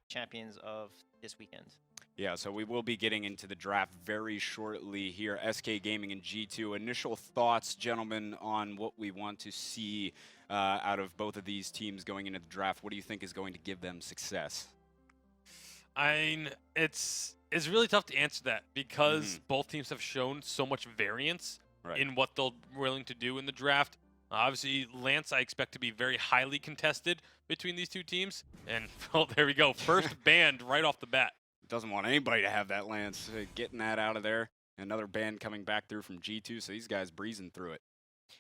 champions of this weekend. Yeah, so we will be getting into the draft very shortly here. SK Gaming and G2. Initial thoughts, gentlemen, on what we want to see out of both of these teams going into the draft. What do you think is going to give them success? I mean, it's really tough to answer that because both teams have shown so much variance in what they're willing to do in the draft. Obviously, Lance, I expect to be very highly contested between these two teams. And, well, there we go. First banned right off the bat. Doesn't want anybody to have that, Lance. Getting that out of there. Another band coming back through from G2, so these guys breezing through it.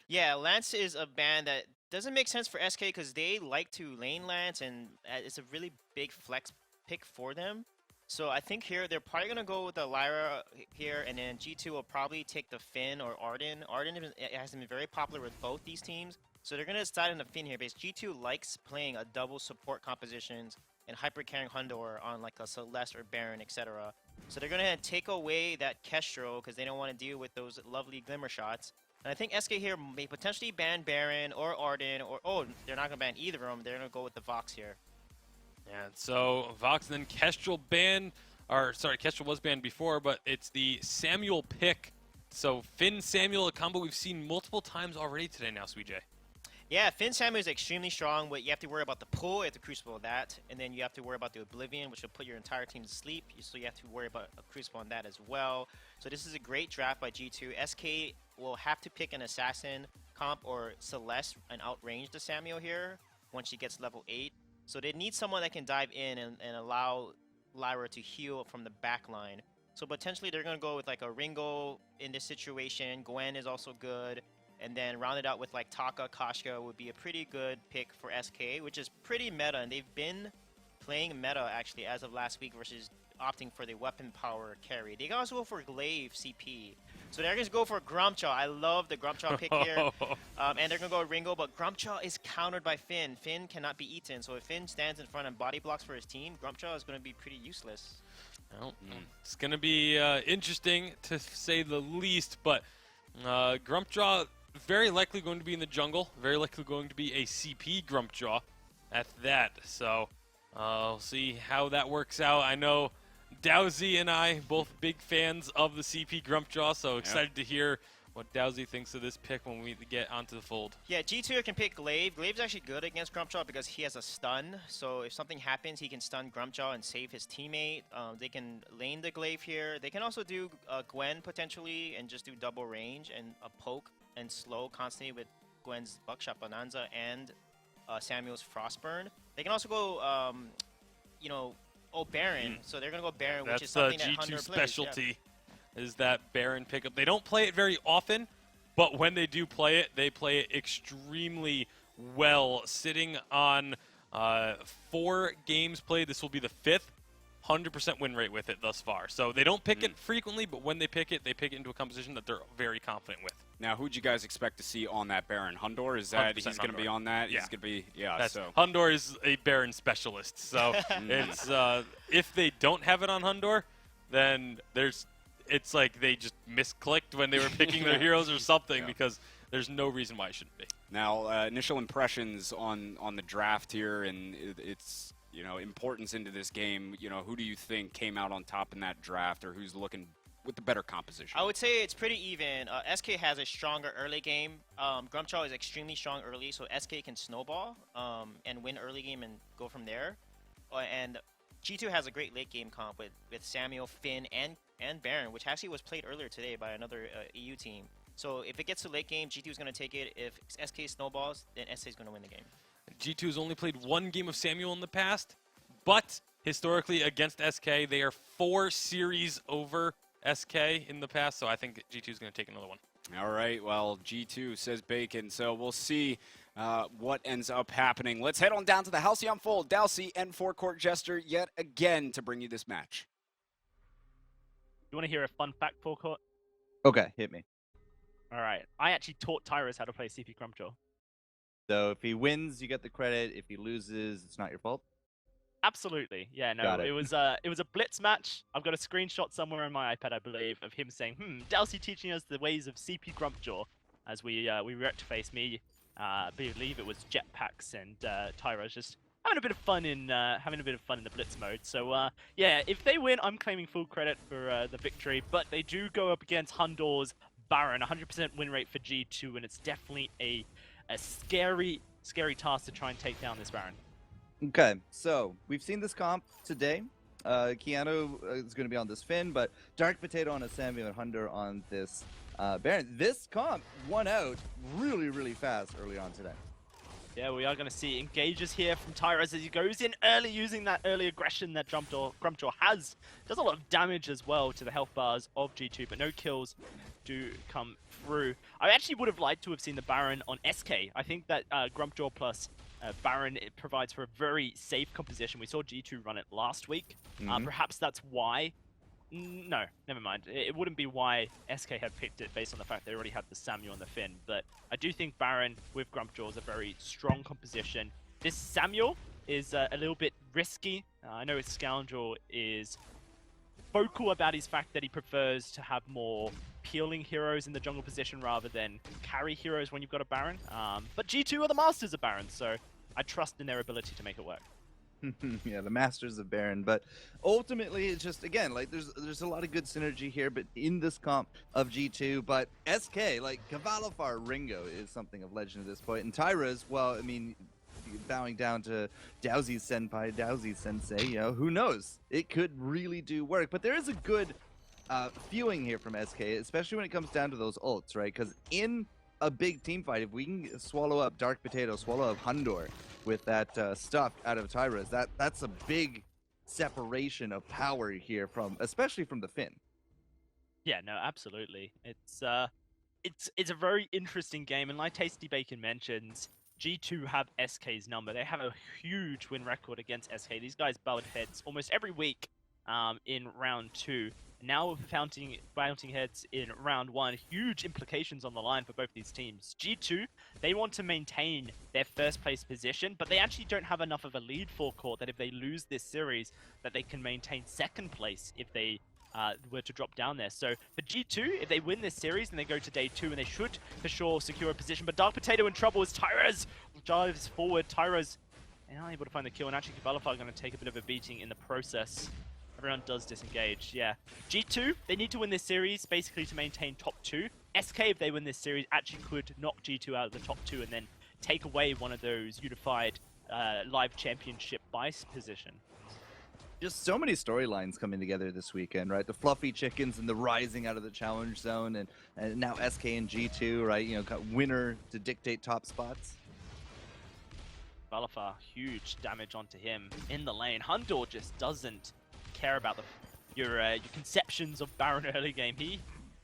Yeah, Lance is a band that doesn't make sense for SK because they like to lane Lance, and it's a really big flex pick for them. So I think here they're probably going to go with the Lyra here, and then G2 will probably take the Finn or Arden. Arden has been very popular with both these teams, so they're going to decide on the Finn here because G2 likes playing a double support compositions and hyper carrying Hundor on like a Celeste or Baron, etc. So they're going to take away that Kestrel because they don't want to deal with those lovely Glimmer shots. And I think SK here may potentially ban Baron or Arden, or they're not going to ban either of them. They're going to go with the Vox here. Yeah, so Vox and then Kestrel banned, or sorry, Kestrel was banned before, but it's the Samuel pick. So Finn Samuel, a combo we've seen multiple times already today now, Sweet J. Yeah, Finn Samuel is extremely strong, but you have to worry about the pull, you have to Crucible that, and then you have to worry about the Oblivion, which will put your entire team to sleep, so you have to worry about a Crucible on that as well. So this is a great draft by G2. SK will have to pick an Assassin comp or Celeste and outrange the Samuel here once she gets level 8. So they need someone that can dive in and allow Lyra to heal from the back line. So potentially they're going to go with like a Ringo in this situation. Gwen is also good. And then round it out with like Taka, Kashka would be a pretty good pick for SK, which is pretty meta. And they've been playing meta actually as of last week versus opting for the weapon power carry. They can also go for Glaive CP. So they're going to go for Grumpjaw. I love the Grumpjaw pick here. And they're going to go Ringo, but Grumpjaw is countered by Finn. Finn cannot be eaten. So if Finn stands in front and body blocks for his team, Grumpjaw is going to be pretty useless. Well, it's going to be interesting to say the least, but Grumpjaw very likely going to be in the jungle. Very likely going to be a CP Grumpjaw at that. So we'll see how that works out. I know Dowsy and I, both big fans of the CP Grumpjaw, so excited to hear what Dowsy thinks of this pick when we get onto the fold. Yeah, G2 can pick Glaive. Glaive's actually good against Grumpjaw because he has a stun. So if something happens, he can stun Grumpjaw and save his teammate. They can lane the Glaive here. They can also do Gwen potentially and just do double range and a poke and slow constantly with Gwen's Buckshot Bonanza and Samuel's Frostburn. They can also go, Baron. So they're going to go Baron, which is something that Hunter That's the G2 plays. specialty, is that Baron pickup. They don't play it very often, but when they do play it, they play it extremely well. Sitting on 4 games played, this will be the 5th. 100% win rate with it thus far. So they don't pick it frequently, but when they pick it into a composition that they're very confident with. Now, who'd you guys expect to see on that Baron? Hundor? Is that he's going to be on that? Yeah. He's going to be, so. Hundor is a Baron specialist. So it's if they don't have it on Hundor, then it's like they just misclicked when they were picking their heroes or something because there's no reason why it shouldn't be. Now, initial impressions on the draft here and its importance into this game. Who do you think came out on top in that draft, or who's looking with the better composition? I would say it's pretty even. SK has a stronger early game. Grumpjaw is extremely strong early, so SK can snowball and win early game and go from there. And G2 has a great late game comp with Samuel, Finn, and Baron, which actually was played earlier today by another EU team. So if it gets to late game, G2 is going to take it. If SK snowballs, then SK is going to win the game. G2 has only played 1 game of Samuel in the past, but historically against SK, they are 4 series over SK in the past, so I think G2 is going to take another one. All right, well, G2 says Bacon, so we'll see what ends up happening. Let's head on down to the Halcyon Fold. Dowsy and Forecourt Jester yet again to bring you this match. You want to hear a fun fact, Forecourt? Okay, hit me. All right. I actually taught Tyrus how to play CP Grumpjaw. So if he wins, you get the credit. If he loses, it's not your fault. Absolutely. Yeah, no, Got it. it was a blitz match. I've got a screenshot somewhere on my iPad, I believe, of him saying, Dowsy teaching us the ways of CP Grumpjaw as we react to face me. I believe it was jetpacks and Tyra's just having a bit of fun in the blitz mode. So yeah, if they win, I'm claiming full credit for the victory. But they do go up against Hundor's Baron, 100% win rate for G2, and it's definitely a scary task to try and take down this Baron. Okay, so we've seen this comp today. Keanu is going to be on this Finn, but Dark Potato on a Samuel and Hunter on this Baron. This comp won out really fast early on today. Yeah, we are going to see engages here from Tyrus as he goes in early, using that early aggression that Grumpjaw has. Does a lot of damage as well to the health bars of G2, but no kills do come through. I actually would have liked to have seen the Baron on SK. I think that Grumpjaw plus Baron, it provides for a very safe composition. We saw G2 run it last week. Perhaps that's why. No, never mind. It wouldn't be why SK had picked it based on the fact they already had the Samuel and the Finn. But I do think Baron with Grumpjaw is a very strong composition. This Samuel is a little bit risky. I know his Scoundrel is vocal about his fact that he prefers to have more peeling heroes in the jungle position rather than carry heroes when you've got a Baron. But G2 are the masters of Baron, so I trust in their ability to make it work. Yeah, the masters of Baron, but ultimately it's just, again, like there's a lot of good synergy here, but in this comp of G2, but SK, like Cavalifar Ringo is something of legend at this point, and Tyra's, well, I mean, bowing down to Dowsy's senpai, Dowsy's sensei, you know, who knows? It could really do work, but there is a good feeling here from SK, especially when it comes down to those ults, right? Because in a big team fight, if we can swallow up Dark Potato, swallow up Hundor with that stuff out of Tyra's, that's a big separation of power here especially from the Finn. Yeah, no, absolutely. It's a very interesting game, and like Tasty Bacon mentions, G2 have SK's number. They have a huge win record against SK. These guys bowed heads almost every week in round 2. Now mounting heads in round 1. Huge implications on the line for both these teams. G2, they want to maintain their first place position, but they actually don't have enough of a lead forecourt that if they lose this series, that they can maintain second place if they were to drop down there. So for G2, if they win this series, then they go to day 2, and they should for sure secure a position. But Dark Potato in trouble as Tyraz drives forward. Tyraz unable to find the kill, and actually Cavalifar are going to take a bit of a beating in the process. Everyone does disengage, yeah. G2, they need to win this series basically to maintain top 2. SK, if they win this series, actually could knock G2 out of the top 2 and then take away one of those unified live championship vice position. Just so many storylines coming together this weekend, right? The fluffy chickens and the rising out of the challenge zone, and now SK and G2, right? You know, got winner to dictate top spots. Cavalifar, huge damage onto him in the lane. Hundor just doesn't care about your conceptions of Baron early game. He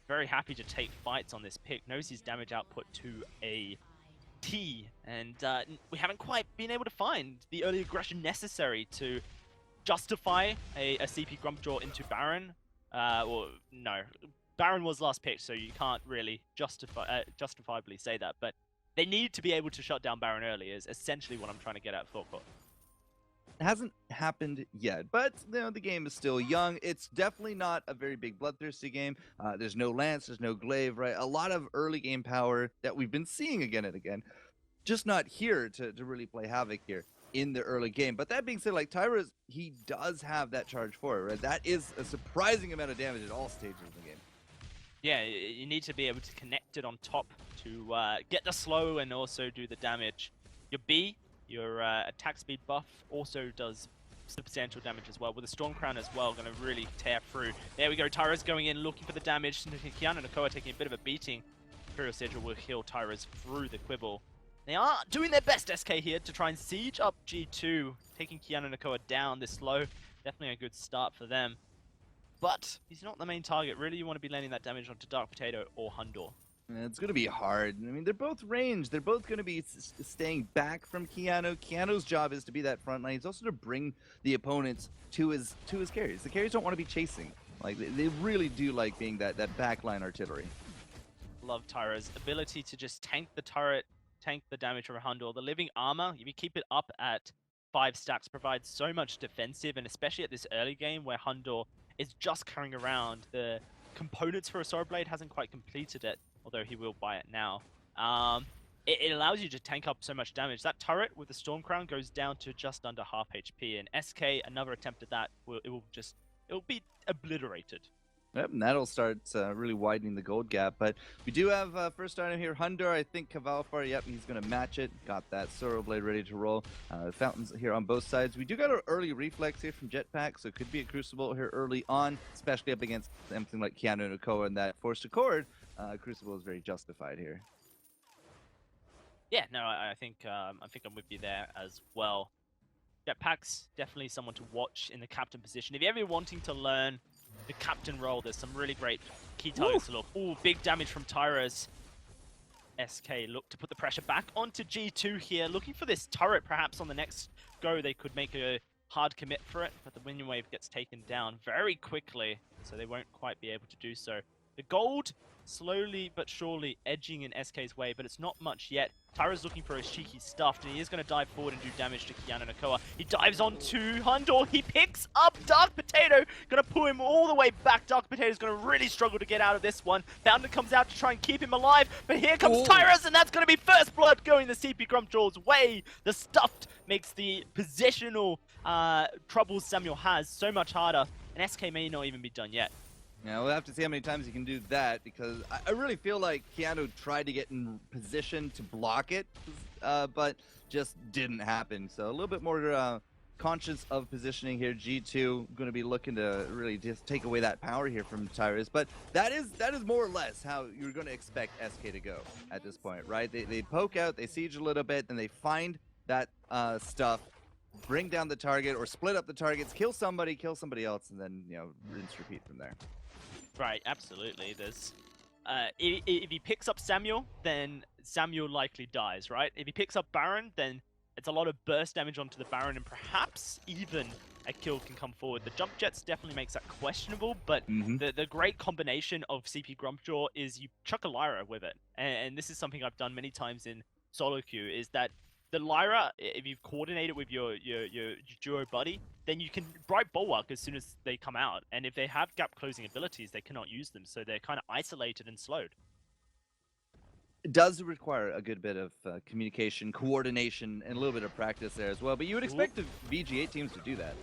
very happy to take fights on this pick, knows his damage output to a T, and we haven't quite been able to find the early aggression necessary to justify a CP Grumpjaw into Baron. Well, no, Baron was last pick, so you can't really justifiably say that, but they need to be able to shut down Baron early is essentially what I'm trying to get at Thoughtcourt. It hasn't happened yet, but you know, the game is still young. It's definitely not a very big bloodthirsty game. There's no Lance, there's no Glaive, right? A lot of early game power that we've been seeing again and again, just not here to really play havoc here in the early game. But that being said, like Tyra's, he does have that charge forward, right? That is a surprising amount of damage at all stages of the game. Yeah, you need to be able to connect it on top to get the slow and also do the damage. Your B, your attack speed buff, also does substantial damage as well. With the Storm Crown as well, going to really tear through. There we go, Tyra's going in, looking for the damage. Kiana and Nakoa taking a bit of a beating. Imperial Sigil will heal Tyra's through the Quibble. They are doing their best, SK, here, to try and siege up G2, taking Kiana and Nakoa down this low. Definitely a good start for them. But he's not the main target. Really, you want to be landing that damage onto Dark Potato or Hundor. It's going to be hard. I mean, they're both ranged. They're both going to be staying back from Keanu. Keanu's job is to be that front line. He's also to bring the opponents to his carries. The carries don't want to be chasing. Like, they really do like being that backline artillery. Love Tyra's ability to just tank the turret, tank the damage from Hundor. The living armor, if you keep it up at 5 stacks, provides so much defensive, and especially at this early game where Hundor is just carrying around the components for a Sword Blade, hasn't quite completed it, although he will buy it now. it allows you to tank up so much damage. That turret with the Storm Crown goes down to just under half HP, and SK, another attempt at that, it will be obliterated. Yep, and that'll start really widening the gold gap. But we do have first item here. Hundor, I think Cavalfar, yep, he's going to match it. Got that Sorrow Blade ready to roll. Fountains here on both sides. We do got an early reflex here from Jetpack, so it could be a Crucible here early on, especially up against something like Keanu and Okoa and that Forced Accord. Crucible is very justified here. Yeah, no, I think I'm with you there as well. Jetpack's definitely someone to watch in the captain position. If you're ever wanting to learn the captain role, there's some really great key targets to look. Ooh, big damage from Tyra's. SK look to put the pressure back onto G2 here, looking for this turret perhaps on the next go. They could make a hard commit for it, but the Wind Wave gets taken down very quickly, so they won't quite be able to do so. The gold slowly but surely edging in SK's way, but it's not much yet. Tyra's looking for his cheeky Stuffed, and he is going to dive forward and do damage to Kiana Nakoa. He dives onto Hundor. He picks up Dark Potato. Going to pull him all the way back. Dark Potato's going to really struggle to get out of this one. Bounder comes out to try and keep him alive, but here comes Tyra's, and that's going to be first blood going the CP Grumpjaw's way. The Stuffed makes the positional troubles Samuel has so much harder, and SK may not even be done yet. Yeah, we'll have to see how many times he can do that, because I really feel like Keanu tried to get in position to block it, but just didn't happen. So a little bit more conscious of positioning here. G2 going to be looking to really just take away that power here from Tyrus, but that is more or less how you're going to expect SK to go at this point, right? They poke out, they siege a little bit, then they find that stuff, bring down the target or split up the targets, kill somebody else, and then, you know, rinse, repeat from there. Right, absolutely. There's, if he picks up Samuel, then Samuel likely dies, right? If he picks up Baron, then it's a lot of burst damage onto the Baron, and perhaps even a kill can come forward. The jump jets definitely makes that questionable, but the great combination of CP Grumpjaw is you chuck a Lyra with it, and this is something I've done many times in solo queue, is that the Lyra, if you've coordinated with your duo buddy, then you can bright bulwark as soon as they come out. And if they have gap closing abilities, they cannot use them, so they're kind of isolated and slowed. It does require a good bit of communication, coordination, and a little bit of practice there as well. But you would expect the VG8 teams to do that.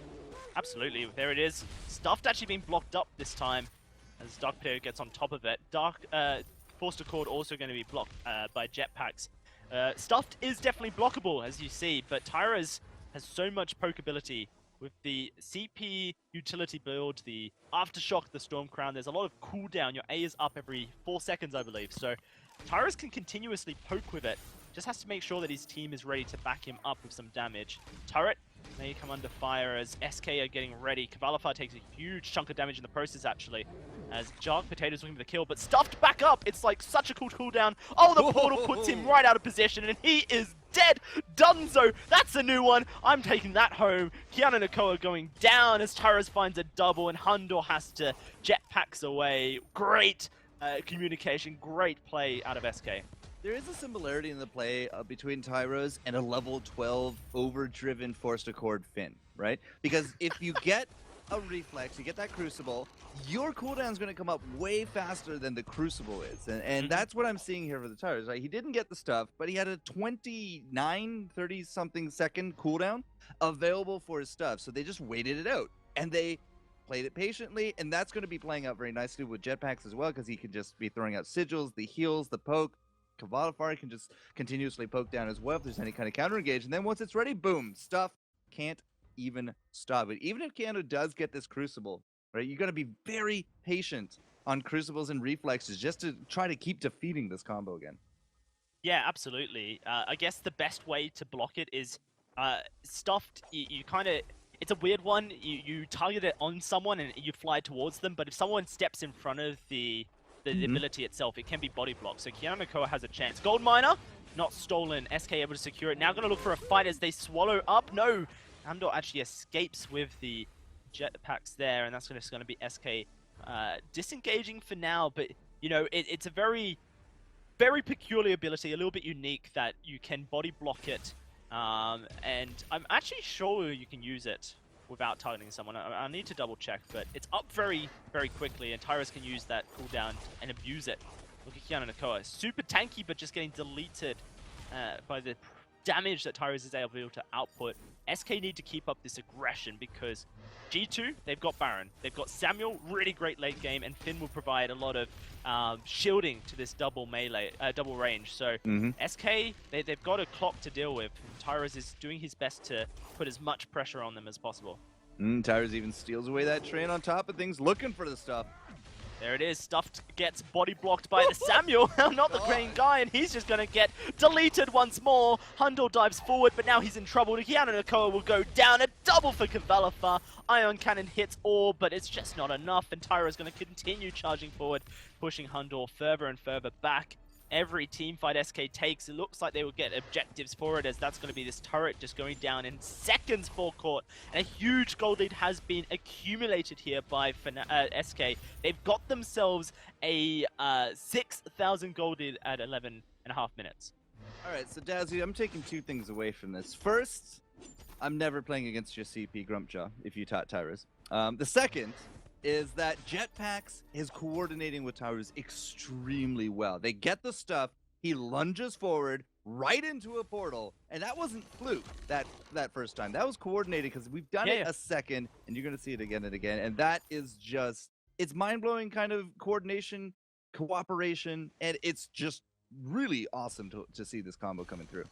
Absolutely. There it is. Stuffed actually being blocked up this time as Dark Potato gets on top of it. Forced Accord also going to be blocked by Jetpacks. Stuffed is definitely blockable, as you see, but Tyra's has so much poke ability with the CP utility build, the Aftershock, the Storm Crown. There's a lot of cooldown. Your A is up every 4 seconds, I believe. So Tyra's can continuously poke with it. Just has to make sure that his team is ready to back him up with some damage. Turret may come under fire as SK are getting ready. Cavalifar takes a huge chunk of damage in the process, actually, as Dark Potato's looking for the kill, but Stuffed back up. It's like such a cool cooldown. Oh, the portal puts him right out of position, and he is dead. Dunzo, that's a new one. I'm taking that home. Kiana Nakoa going down as Tyras finds a double, and Hundor has to jetpacks away. Great communication, great play out of SK. There is a similarity in the play between Tyros and a level 12 overdriven Forced Accord Finn, right? Because if you get a reflex, you get that Crucible, your cooldown is going to come up way faster than the Crucible is. And that's what I'm seeing here for the Tyros, right? He didn't get the stuff, but he had a 30-something second cooldown available for his stuff. So they just waited it out. And they played it patiently, and that's going to be playing out very nicely with Jetpacks as well, because he can just be throwing out sigils, the heals, the poke. Cavalifar can just continuously poke down as well if there's any kind of counter engage, and then once it's ready, boom, stuff can't even stop it. Even if Keanu does get this Crucible, right, you got to be very patient on Crucibles and reflexes just to try to keep defeating this combo again. Yeah, absolutely. I guess the best way to block it is Stuffed. You kind of, it's a weird one. You target it on someone and you fly towards them, but if someone steps in front of the ability itself, it can be body blocked. So Kiana Nakoa has a chance. Gold Miner, not stolen. SK able to secure it. Now going to look for a fight as they swallow up. No, Andor actually escapes with the jetpacks there, and that's just going to be SK disengaging for now. But, you know, it's a very, very peculiar ability, a little bit unique, that you can body block it. And I'm actually sure you can use it without targeting someone. I need to double check, but it's up very, very quickly, and Tyrus can use that cooldown and abuse it. Look at Kiana Nakoa. Super tanky, but just getting deleted damage that Tyros is able to output, SK need to keep up this aggression because G2, they've got Baron, they've got Samuel, really great late game, and Finn will provide a lot of shielding to this double range. So SK, they've got a clock to deal with. Tyros is doing his best to put as much pressure on them as possible. Tyros even steals away that train on top of things, looking for the stuff. There it is. Stuffed gets body blocked by the Samuel, not the green guy, and he's just going to get deleted once more. Hundle dives forward, but now he's in trouble. Keanu Nakoa will go down. A double for Kavalifa. Ion Cannon hits all, but it's just not enough, and Tyra is going to continue charging forward, pushing Hundle further and further back. Every team fight SK takes, it looks like they will get objectives for it, as that's going to be this turret just going down in seconds forecourt. And a huge gold lead has been accumulated here by SK. They've got themselves a 6,000 gold lead at 11.5 minutes. All right, so Dazzy, I'm taking two things away from this. First, I'm never playing against your CP Grumpjaw if you taught Tyros. The second is that Jetpacks is coordinating with Tyros extremely well. They get the stuff, he lunges forward right into a portal, and that wasn't fluke that first time. That was coordinated because we've done it a second, and you're going to see it again and again, and that is just, it's mind-blowing kind of coordination, cooperation, and it's just really awesome to see this combo coming through.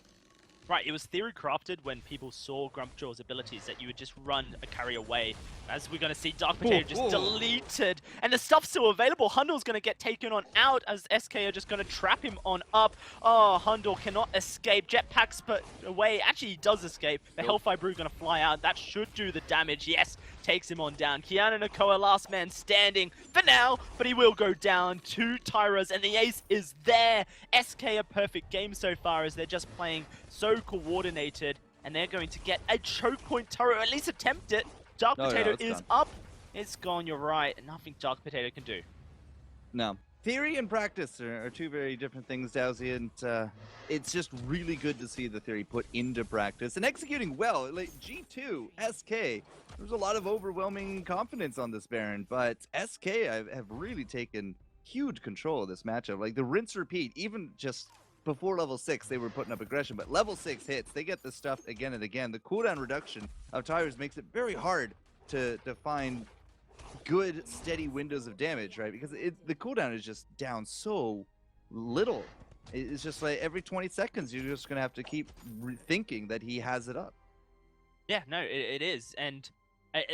Right, it was theory crafted when people saw Grumpjaw's abilities that you would just run a carry away. As we're going to see Dark Potato just deleted. And the stuff's still available. Hundle's going to get taken on out as SK are just going to trap him on up. Oh, Hundle cannot escape. Jetpacks but away. Actually, he does escape. The Hellfire Brew going to fly out. That should do the damage. Yes, takes him on down. Keanu Nakoa, last man standing for now, but he will go down. 2 Tyras, and the ace is there. SK a perfect game so far as they're just playing so coordinated, and they're going to get a choke point turret, or at least attempt it. Dark Potato is gone. up. It's gone, you're right. Nothing Dark Potato can do. No. Theory and practice are two very different things, Dowsy, and it's just really good to see the theory put into practice and executing well. Like G2, SK, there's a lot of overwhelming confidence on this Baron, but SK have really taken huge control of this matchup. Like the rinse repeat, even just before level 6, they were putting up aggression, but level 6 hits, they get this stuff again and again. The cooldown reduction of Tyros makes it very hard to find good, steady windows of damage, right? Because the cooldown is just down so little. It's just like every 20 seconds, you're just going to have to keep thinking that he has it up. Yeah, no, it is. And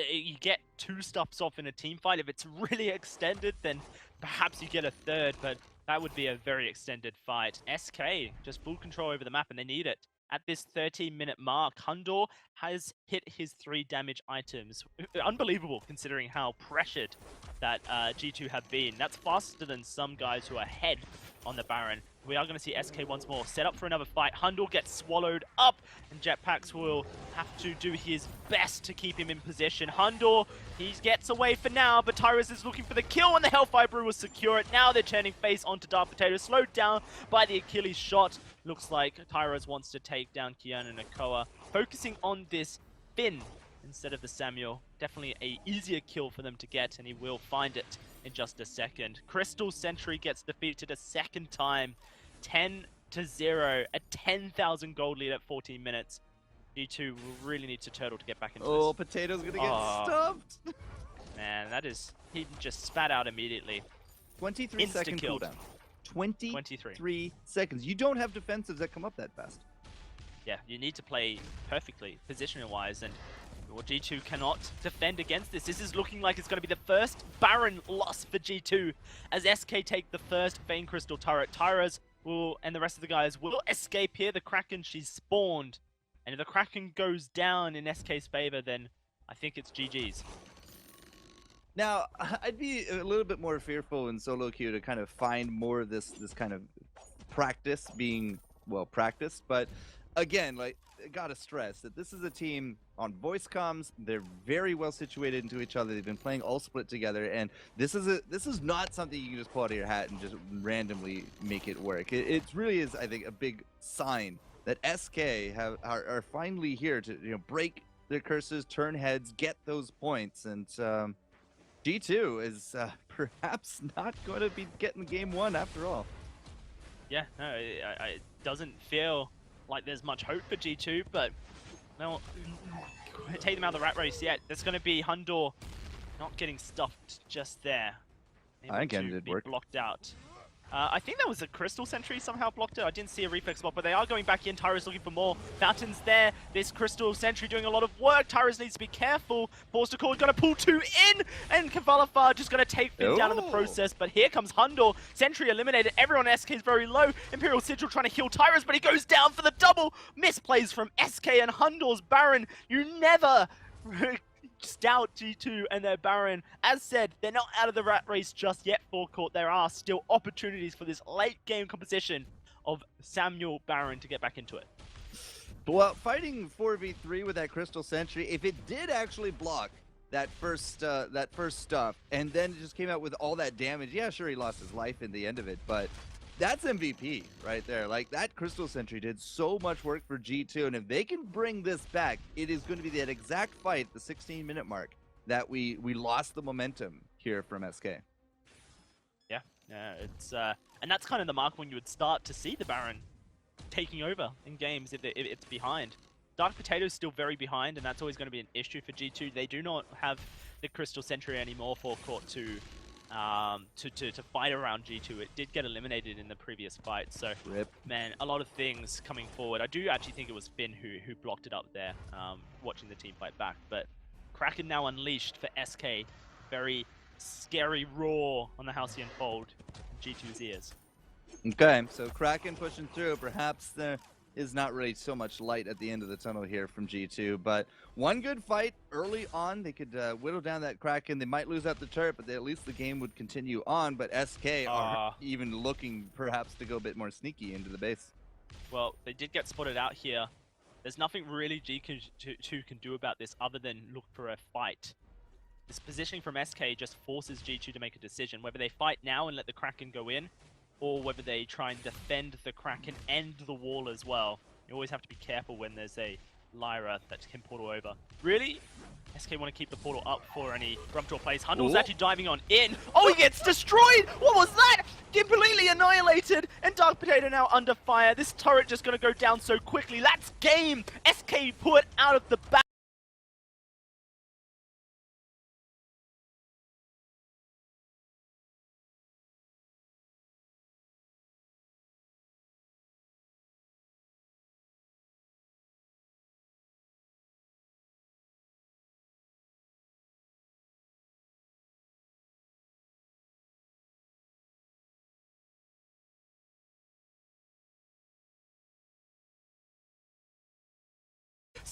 you get 2 stops off in a team fight. If it's really extended, then perhaps you get a third, but that would be a very extended fight. SK, just full control over the map, and they need it. At this 13-minute mark, Hundor has hit his 3 damage items. Unbelievable, considering how pressured that G2 have been. That's faster than some guys who are ahead on the Baron. We are going to see SK once more set up for another fight. Hundor gets swallowed up, and Jetpacks will have to do his best to keep him in position. Hundor, he gets away for now, but Tyrus is looking for the kill, and the Hellfire Brew will secure it. Now they're turning face onto Dark Potato, slowed down by the Achilles shot. Looks like Tyrus wants to take down Keanu Nakoa, focusing on this Finn instead of the Samuel. Definitely a easier kill for them to get, and he will find it in just a second. Crystal Sentry gets defeated a second time. 10-0, a 10,000 gold lead at 14 minutes. G2 will really need to turtle to get back into Oh, this. Potato's gonna get stuffed. Man, that is... He just spat out immediately. 23-second Insta-killed. cooldown. 23 seconds. You don't have defensives that come up that fast. Yeah, you need to play perfectly, positioning-wise, and G2 cannot defend against this. This is looking like it's going to be the first Baron loss for G2 as SK take the first Vein Crystal turret. Tyras will, and the rest of the guys will escape here. The Kraken, she's spawned. And if the Kraken goes down in SK's favor, then I think it's GG's. Now, I'd be a little bit more fearful in solo queue to kind of find more of this kind of practice being well practiced, but again, like, I gotta stress that this is a team on voice comms. They're very well situated into each other. They've been playing all split together, and this is not something you can just pull out of your hat and just randomly make it work. It really is, I think, a big sign that SK are finally here to break their curses, turn heads, get those points, and G2 is perhaps not going to be getting game 1 after all. Yeah, no, it doesn't feel like there's much hope for G2, but no, take them out of the rat race yet. There's going to be Hundor not getting stuffed just there. Able Again, to did be work. blocked out. I think that was a Crystal Sentry somehow blocked it. I didn't see a reflex block, but they are going back in. Tyra's looking for more. Fountain's there. This Crystal Sentry doing a lot of work. Tyra's needs to be careful. Forster Core is going to pull 2 in, and Kavalafar just going to take Finn down in the Ooh. process. But here comes Hundor. Sentry eliminated. Everyone on SK is very low. Imperial Sigil trying to heal Tyra's, but he goes down for the double. Misplays from SK and Hundor's Baron. You never doubt G2 and their Baron. As said, they're not out of the rat race just yet, forecourt. There are still opportunities for this late game composition of Samuel Baron to get back into it. Well, fighting 4v3 with that Crystal Sentry, if it did actually block that first stuff, and then it just came out with all that damage, yeah, sure, he lost his life in the end of it, but that's MVP right there. Like, that Crystal Sentry did so much work for G2, and if they can bring this back, it is going to be that exact fight, the 16-minute mark, that we lost the momentum here from SK. Yeah, it's and that's kind of the mark when you would start to see the Baron taking over in games if it's behind. Dark Potato's still very behind, and that's always going to be an issue for G2. They do not have the Crystal Sentry anymore for court to fight around G2. It did get eliminated in the previous fight, so Rip. man, a lot of things coming forward. I do actually think it was Finn who blocked it up there, watching the team fight back. But Kraken now unleashed for SK. Very scary roar on the Halcyon Fold in G2's ears. Okay, so Kraken pushing through. Perhaps there is not really so much light at the end of the tunnel here from G2, but one good fight early on. They could whittle down that Kraken. They might lose out the turret, but at least the game would continue on. But SK are even looking perhaps to go a bit more sneaky into the base. Well, they did get spotted out here. There's nothing really G2 can do about this other than look for a fight. This positioning from SK just forces G2 to make a decision, whether they fight now and let the Kraken go in, or whether they try and defend the Kraken and the wall as well. You always have to be careful when there's a Lyra that can portal over. Really? SK want to keep the portal up for any Grumpjaw plays. Hundel's actually diving on in. Oh, he gets destroyed! What was that? Completely annihilated, and Dark Potato now under fire. This turret just going to go down so quickly. That's game! SK put out of the back.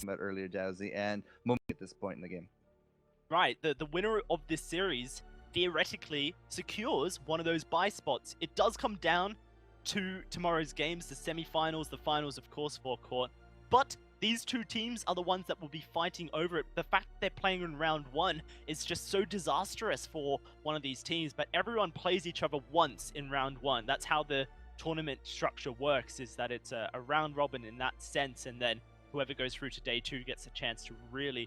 About earlier, Dowsy, and moment at this point in the game. Right, the winner of this series theoretically secures one of those buy spots. It does come down to tomorrow's games, the semi-finals, the finals, of course, forecourt. But these two teams are the ones that will be fighting over it. The fact they're playing in round one is just so disastrous for one of these teams, but everyone plays each other once in round one. That's how the tournament structure works, is that it's a round robin in that sense, and then whoever goes through to day two gets a chance to really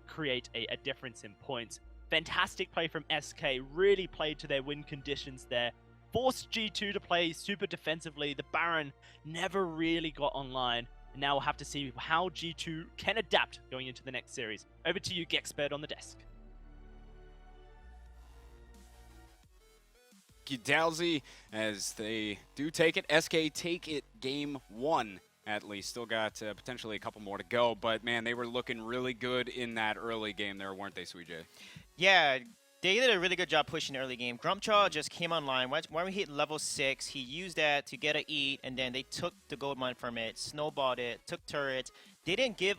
create a difference in points. Fantastic play from SK, really played to their win conditions there. Forced G2 to play super defensively. The Baron never really got online. And now we'll have to see how G2 can adapt going into the next series. Over to you, Gexpert, on the desk. Thank you, Dalsy, as they do take it. SK take it game one. At least. Still got potentially a couple more to go, but man, they were looking really good in that early game there, weren't they, Sweet J? Yeah, they did a really good job pushing early game. Grumpjaw just came online. When we hit level 6, he used that to get a eat, and then they took the gold mine from it, snowballed it, took turrets. They didn't give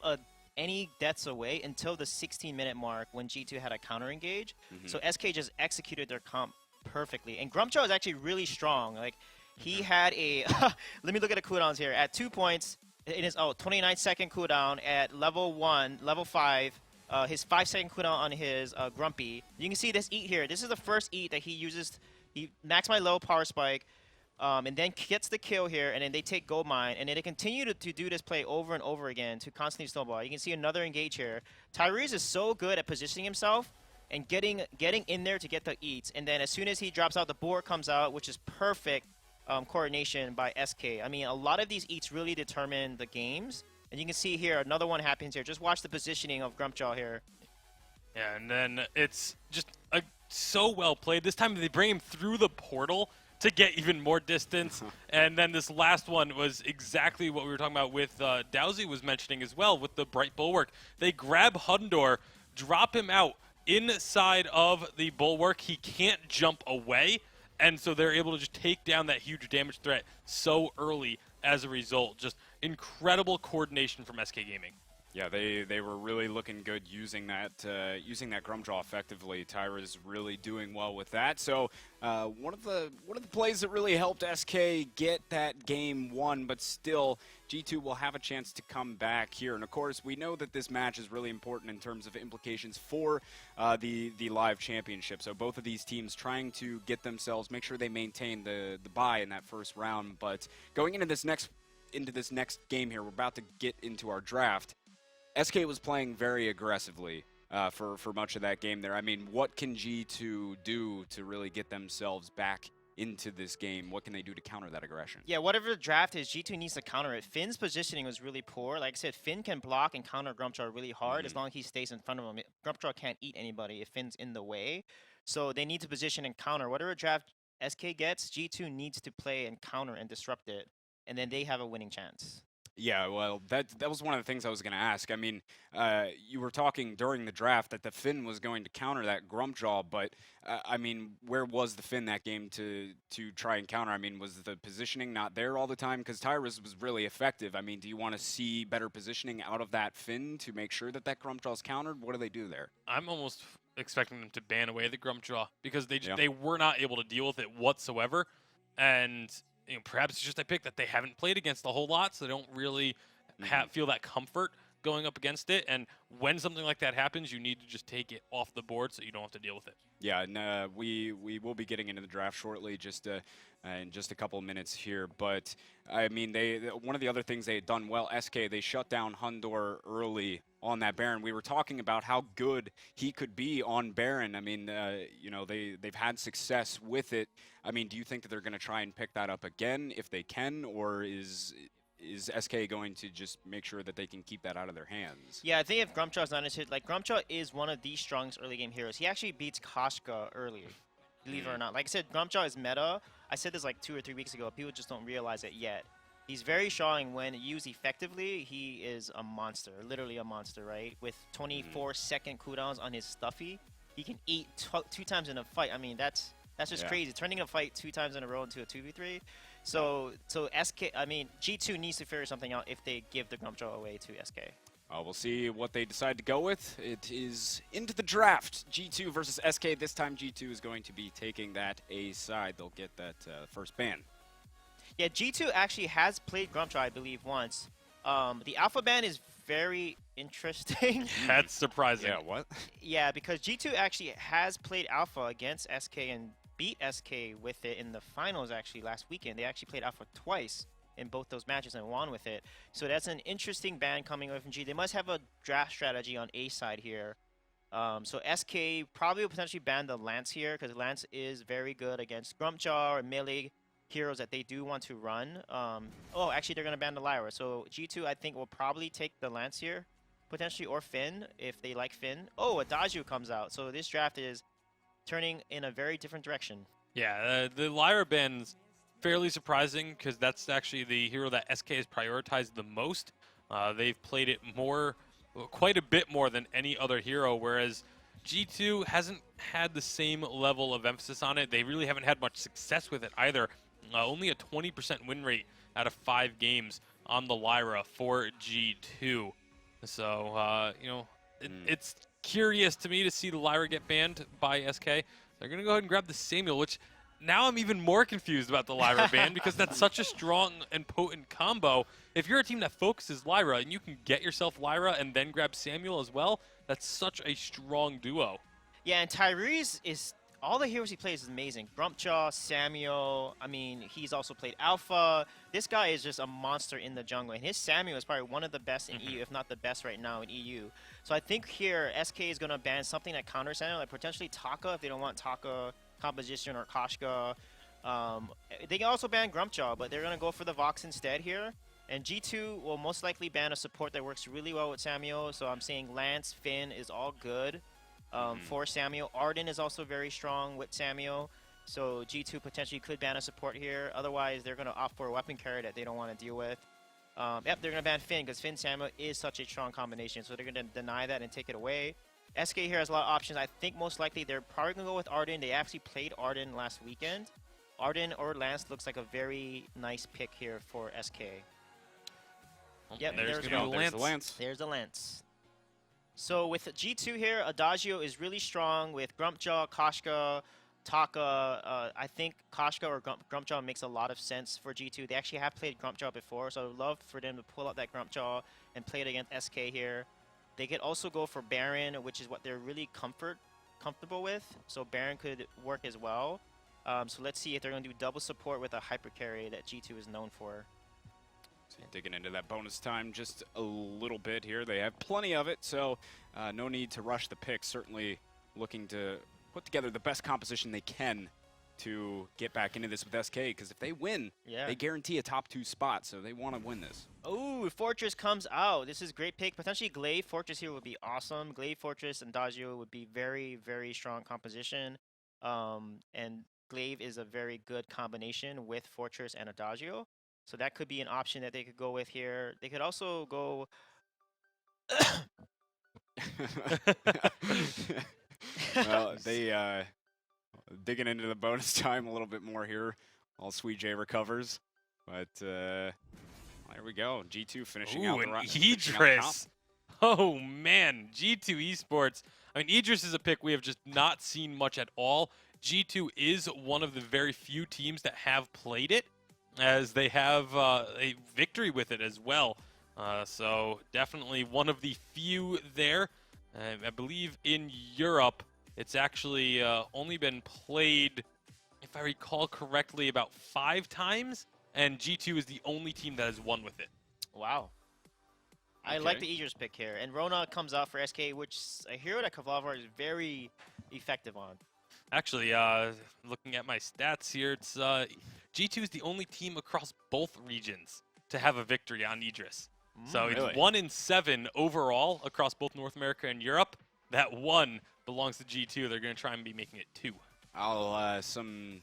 any deaths away until the 16-minute mark when G2 had a counter engage. So SK just executed their comp perfectly. And Grumpjaw is actually really strong. Like, he had a, let me look at the cooldowns here. At 2 points, it is 29-second cooldown at level 1, level 5. His 5-second cooldown on his Grumpy. You can see this eat here. This is the first eat that he uses. He maximized low power spike, and then gets the kill here, and then they take gold mine, and then they continue to do this play over and over again to constantly snowball. You can see another engage here. Tyrese is so good at positioning himself and getting in there to get the eats, and then as soon as he drops out, the board comes out, which is perfect. coordination by SK. I mean, a lot of these eats really determine the games. And you can see here, another one happens here. Just watch the positioning of Grumpjaw here. Yeah, and then it's just so well played. This time they bring him through the portal to get even more distance. And then this last one was exactly what we were talking about with Dowsey was mentioning as well with the Bright Bulwark. They grab Hundor, drop him out inside of the Bulwark. He can't jump away, and so they're able to just take down that huge damage threat so early as a result. Just incredible coordination from SK Gaming. Yeah, they were really looking good using that Grumjaw effectively. Tyra's really doing well with that. So one of the plays that really helped SK get that game won, but still G2 will have a chance to come back here. And of course, we know that this match is really important in terms of implications for the live championship. So both of these teams trying to get themselves, make sure they maintain the bye in that first round. But going into this next game here, we're about to get into our draft. SK was playing very aggressively for much of that game there. I mean, what can G2 do to really get themselves back into this game? What can they do to counter that aggression? Yeah, whatever the draft is, G2 needs to counter it. Finn's positioning was really poor. Like I said, Finn can block and counter Grumpjaw really hard as long as he stays in front of him. Grumpjaw can't eat anybody if Finn's in the way. So they need to position and counter. Whatever draft SK gets, G2 needs to play and counter and disrupt it. And then they have a winning chance. Yeah, well, that was one of the things I was going to ask. I mean, you were talking during the draft that the Finn was going to counter that Grumpjaw, but I mean, where was the Finn that game to try and counter? I mean, was the positioning not there all the time? Because Tyra's was really effective. I mean, do you want to see better positioning out of that Finn to make sure that that Grumpjaw's countered? What do they do there? I'm almost expecting them to ban away the Grumpjaw because they were not able to deal with it whatsoever, and perhaps it's just a pick that they haven't played against a whole lot, so they don't really feel that comfort going up against it. And when something like that happens, you need to just take it off the board so you don't have to deal with it. Yeah, and we will be getting into the draft shortly, just in just a couple of minutes here. But I mean, one of the other things they had done well, SK, they shut down Hundor early on that Baron. We were talking about how good he could be on Baron. I mean, they've had success with it. I mean, do you think that they're going to try and pick that up again if they can, or is SK going to just make sure that they can keep that out of their hands? Yeah, I think if Grumpjaw's not hit, like Grumpjaw is one of the strongest early game heroes. He actually beats Koshka early, believe it or not. Like I said, Grumpjaw is meta. I said this like 2 or 3 weeks ago. People just don't realize it yet. He's very strong when used effectively. He is a monster, literally a monster, right? With 24-second cooldowns on his Stuffy, he can eat 2 times in a fight. I mean, that's just crazy. Turning a fight 2 times in a row into a 2v3. So G2 needs to figure something out if they give the Grumpjaw away to SK. We'll see what they decide to go with. It is into the draft. G2 versus SK. This time G2 is going to be taking that A side. They'll get that first ban. Yeah, G2 actually has played Grumpjaw, I believe, once. The alpha ban is very interesting. That's surprising. Yeah, what? Yeah, because G2 actually has played alpha against SK and beat SK with it in the finals actually last weekend. They actually played alpha twice in both those matches and won with it. So that's an interesting ban coming away from G. They must have a draft strategy on A side here. So SK probably will potentially ban the Lance here because Lance is very good against Grumpjaw or melee heroes that they do want to run. Oh, actually they're going to ban the Lyra. So G2 I think will probably take the Lance here potentially, or Finn if they like Finn. Oh, a Daju comes out. So this draft is turning in a very different direction. Yeah, the Lyra ban's fairly surprising because that's actually the hero that SK has prioritized the most. They've played it quite a bit more than any other hero, whereas G2 hasn't had the same level of emphasis on it. They really haven't had much success with it either. Only a 20% win rate out of 5 games on the Lyra for G2. So, it's curious to me to see the Lyra get banned by SK. They're going to go ahead and grab the Samuel, which now I'm even more confused about the Lyra ban because that's such a strong and potent combo. If you're a team that focuses Lyra and you can get yourself Lyra and then grab Samuel as well, that's such a strong duo. Yeah, and Tyrese is... all the heroes he plays is amazing. Grumpjaw, Samuel, I mean, he's also played Alpha. This guy is just a monster in the jungle, and his Samuel is probably one of the best in EU, if not the best right now in EU. So I think here, SK is going to ban something that counters Samuel, like potentially Taka if they don't want Taka composition or Koshka. They can also ban Grumpjaw, but they're going to go for the Vox instead here. And G2 will most likely ban a support that works really well with Samuel. So I'm saying Lance, Finn is all good for Samuel. Arden is also very strong with Samuel. So G2 potentially could ban a support here. Otherwise, they're going to opt for a weapon carry that they don't want to deal with. Yep, they're going to ban Finn because Finn Samuel is such a strong combination. So they're going to deny that and take it away. SK here has a lot of options. I think most likely they're probably going to go with Arden. They actually played Arden last weekend. Arden or Lance looks like a very nice pick here for SK. Yep, there's the gonna be There's the Lance. There's the Lance. So with G2 here, Adagio is really strong with Grumpjaw, Koshka, Taka. I think Koshka or Grumpjaw makes a lot of sense for G2. They actually have played Grumpjaw before, so I would love for them to pull out that Grumpjaw and play it against SK here. They could also go for Baron, which is what they're really comfortable with. So Baron could work as well. So let's see if they're going to do double support with a hyper carry that G2 is known for. So digging into that bonus time just a little bit here. They have plenty of it, so no need to rush the picks. Certainly looking to put together the best composition they can to get back into this with SK, because if they win, they guarantee a top 2 spot, so they want to win this. Oh, Fortress comes out. This is a great pick. Potentially Glaive Fortress here would be awesome. Glaive Fortress and Adagio would be very, very strong composition. And Glaive is a very good combination with Fortress and Adagio. So that could be an option that they could go with here. They could also go... Well, they digging into the bonus time a little bit more here. All Sweet J recovers. But there we go. G2 finishing out the and finishing out the comp. Idris. Oh, man. G2 Esports. I mean, Idris is a pick we have just not seen much at all. G2 is one of the very few teams that have played it, as they have a victory with it as well. So definitely one of the few there. I believe in Europe, it's actually only been played, if I recall correctly, about 5 times, and G2 is the only team that has won with it. Wow. I like the Idris pick here. And Rona comes out for SK, which is a hero that Kavlavar is very effective on. Actually, looking at my stats here, it's G2 is the only team across both regions to have a victory on Idris. So Really? it's 1 in 7 overall across both North America and Europe. That 1 belongs to G2. They're going to try and be making it 2. I'll some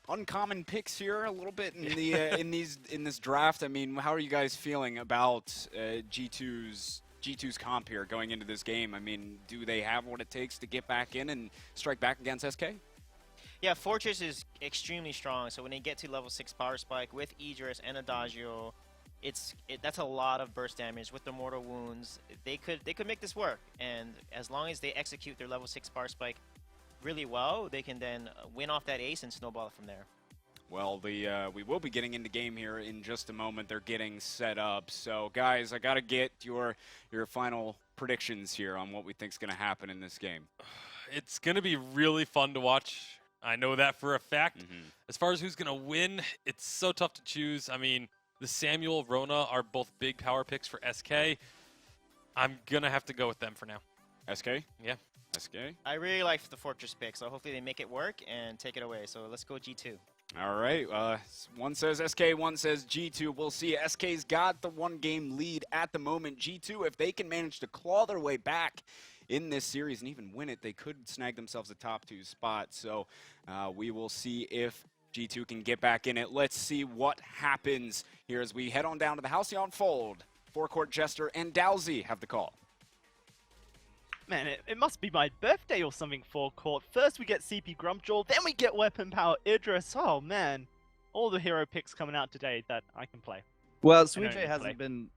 uncommon picks here a little bit in the in this draft. I mean, how are you guys feeling about G2's comp here going into this game? I mean, do they have what it takes to get back in and strike back against SK? Yeah, Fortress is extremely strong. So when they get to level 6 Power Spike with Idris and Adagio, that's a lot of burst damage with the mortal wounds. They could make this work, and as long as they execute their level 6 Power Spike really well, they can then win off that ace and snowball it from there. Well, we will be getting into game here in just a moment. They're getting set up. So, guys, I got to get your final predictions here on what we think is going to happen in this game. It's going to be really fun to watch. I know that for a fact. As far as who's going to win, it's so tough to choose. I mean, the Samuel, Rona are both big power picks for SK. I'm going to have to go with them for now. SK? Yeah. SK? I really like the Fortress pick, so hopefully they make it work and take it away. So let's go G2. All right. One says SK, one says G2. We'll see. SK's got the 1-game lead at the moment. G2, if they can manage to claw their way back in this series and even win it, they could snag themselves a top 2 spot. So we will see if G2 can get back in it. Let's see what happens here as we head on down to the Halcyon Fold. Forecourt Jester and Dowsy have the call. Man, it must be my birthday or something, Forecourt. First we get CP Grumpjaw, then we get Weapon Power Idris. Oh man, all the hero picks coming out today that I can play. Well, Sweet J hasn't been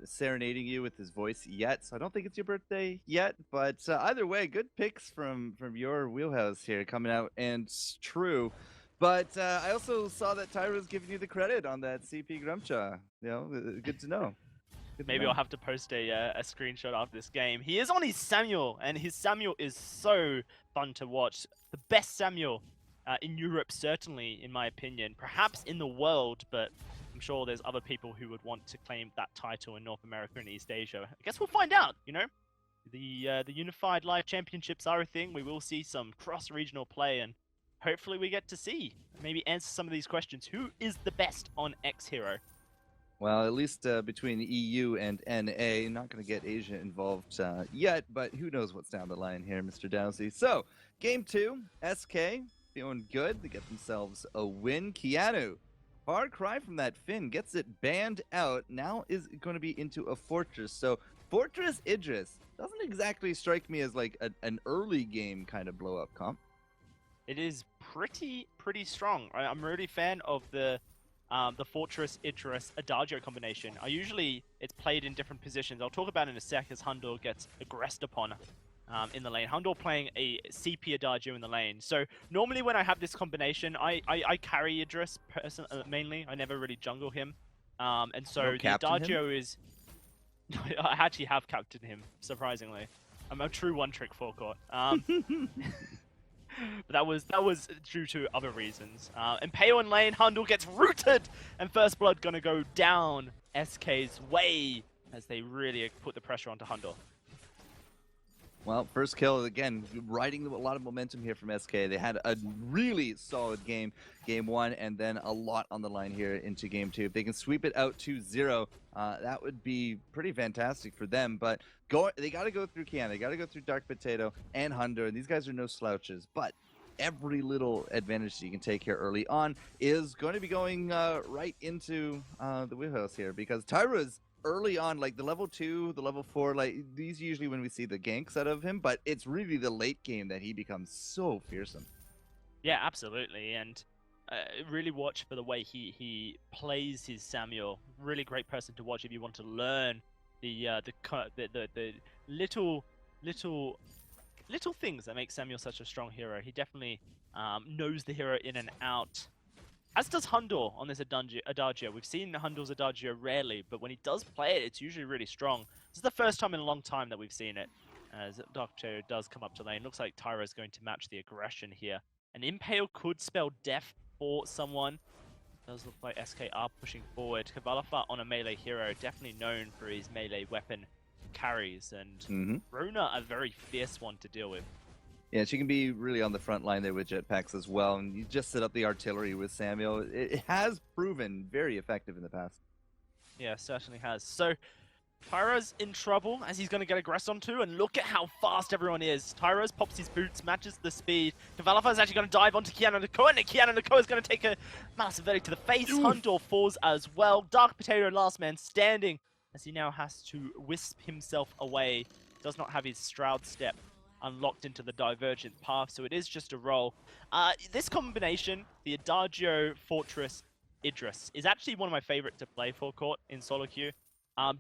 serenading you with his voice yet, so I don't think it's your birthday yet. But either way, good picks from your wheelhouse here coming out, and it's true. But I also saw that Tyro's giving you the credit on that CP Grumpjaw. You know, good to know. Maybe I'll have to post a screenshot after this game. He is on his Samuel, and his Samuel is so fun to watch. The best Samuel in Europe, certainly, in my opinion. Perhaps in the world, but I'm sure there's other people who would want to claim that title in North America and East Asia. I guess we'll find out, you know? The Unified Live Championships are a thing. We will see some cross-regional play, and hopefully we get to see, maybe answer some of these questions. Who is the best on X Hero? Well, at least between EU and NA, not going to get Asia involved yet, but who knows what's down the line here, Mr. Dowsey. So, game 2, SK, feeling good. They get themselves a win. Keanu, far cry from that Finn, gets it banned out. Now is going to be into a Fortress. So, Fortress Idris doesn't exactly strike me as like an early game kind of blow-up comp. It is pretty strong. I'm a really fan of the Fortress Idris Adagio combination. It's played in different positions. I'll talk about it in a sec as Hundor gets aggressed upon in the lane. Hundor playing a CP Adagio in the lane. So normally when I have this combination, I carry Idris mainly. I never really jungle him. And so the Adagio is... I actually have captained him, surprisingly. I'm a true one-trick forecourt. But that was due to other reasons. And Peo in lane, Hundle gets rooted, and First Blood gonna go down SK's way as they really put the pressure onto Hundle. Well, first kill, again, riding a lot of momentum here from SK. They had a really solid game 1, and then a lot on the line here into game 2. If they can sweep it out 2-0, that would be pretty fantastic for them. But they got to go through Kian, they got to go through Dark Potato and Hunter, and these guys are no slouches. But every little advantage that you can take here early on is going to be going right into the wheelhouse here, because Tyra's early on, like the level 2, the level 4, like these usually when we see the ganks out of him, but it's really the late game that he becomes so fearsome. Yeah, absolutely, and really watch for the way he plays his Samuel. Really great person to watch if you want to learn the little things that make Samuel such a strong hero. He definitely knows the hero in and out. As does Hundor on this Adagio. We've seen Hundor's Adagio rarely, but when he does play it, it's usually really strong. This is the first time in a long time that we've seen it, as Dark Potato does come up to lane. Looks like Tyra is going to match the aggression here. An Impale could spell death for someone. Does look like SK are pushing forward. Kabalafa on a melee hero, definitely known for his melee weapon carries, and Rona, a very fierce one to deal with. Yeah, she can be really on the front line there with jetpacks as well, and you just set up the artillery with Samuel. It has proven very effective in the past. Yeah, certainly has. So, Tyra's in trouble as he's going to get aggressed onto, and look at how fast everyone is. Tyra's pops his boots, matches the speed. Developer is actually going to dive onto Kiana Nako, and Kiana Nako is going to take a massive verdict to the face. Hundor falls as well. Dark Potato, last man standing, as he now has to wisp himself away. Does not have his Stroud step unlocked into the divergent path, so it is just a roll. This combination, the Adagio, Fortress, Idris, is actually one of my favorite to play for court in solo queue.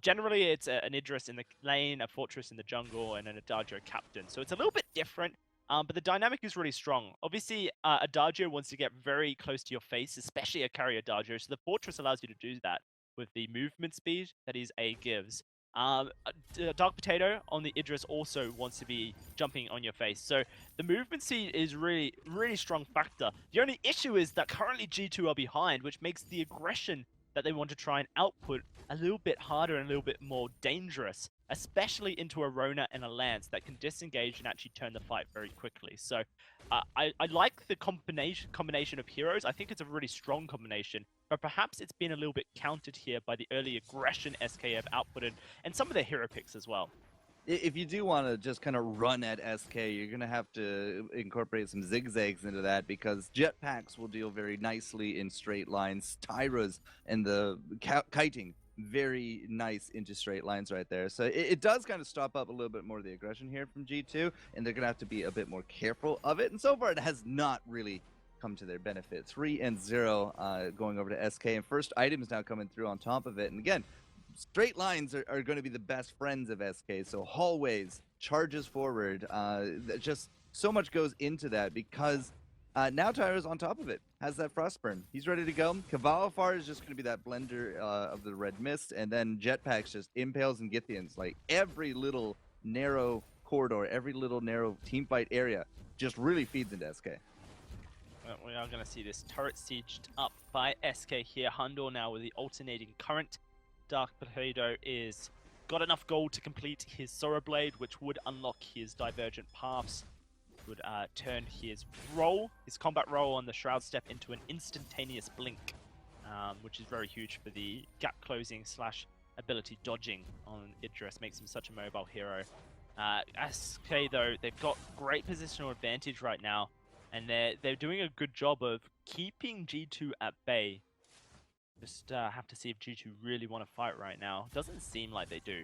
Generally, it's an Idris in the lane, a Fortress in the jungle, and an Adagio captain, so it's a little bit different, but the dynamic is really strong. Obviously, Adagio wants to get very close to your face, especially a carry Adagio, so the Fortress allows you to do that with the movement speed that his A gives. Dark Potato on the Idris also wants to be jumping on your face. So the movement speed is really strong factor. The only issue is that currently G2 are behind, which makes the aggression that they want to try and output a little bit harder and a little bit more dangerous, especially into a Rona and a Lance that can disengage and actually turn the fight very quickly. So I like the combination of heroes. I think it's a really strong combination, but perhaps it's been a little bit countered here by the early aggression SKF outputted and some of their hero picks as well. If you do want to just kind of run at SK, you're going to have to incorporate some zigzags into that, because jetpacks will deal very nicely in straight lines. Tyras and the kiting, very nice into straight lines right there. So it does kind of stop up a little bit more of the aggression here from G2, and they're going to have to be a bit more careful of it. And so far, it has not really come to their benefit. 3-0 going over to SK, and first items now coming through on top of it. And again, straight lines are going to be the best friends of SK. So hallways, charges forward, just so much goes into that, because now Tyra's on top of it, has that Frostburn. He's ready to go. Kavalafar is just going to be that blender of the red mist, and then Jetpacks just impales and Githians. Like every little narrow corridor, every little narrow teamfight area just really feeds into SK. Well, we are going to see this turret sieged up by SK here. Hundor now with the alternating current. Dark Potato is got enough gold to complete his Sorrow Blade, which would unlock his divergent paths. would turn his combat roll on the Shroud Step into an instantaneous blink, which is very huge for the gap closing / ability dodging on Idris, makes him such a mobile hero. SK though, they've got great positional advantage right now, and they're doing a good job of keeping G2 at bay. Just have to see if G2 really want to fight right now. Doesn't seem like they do.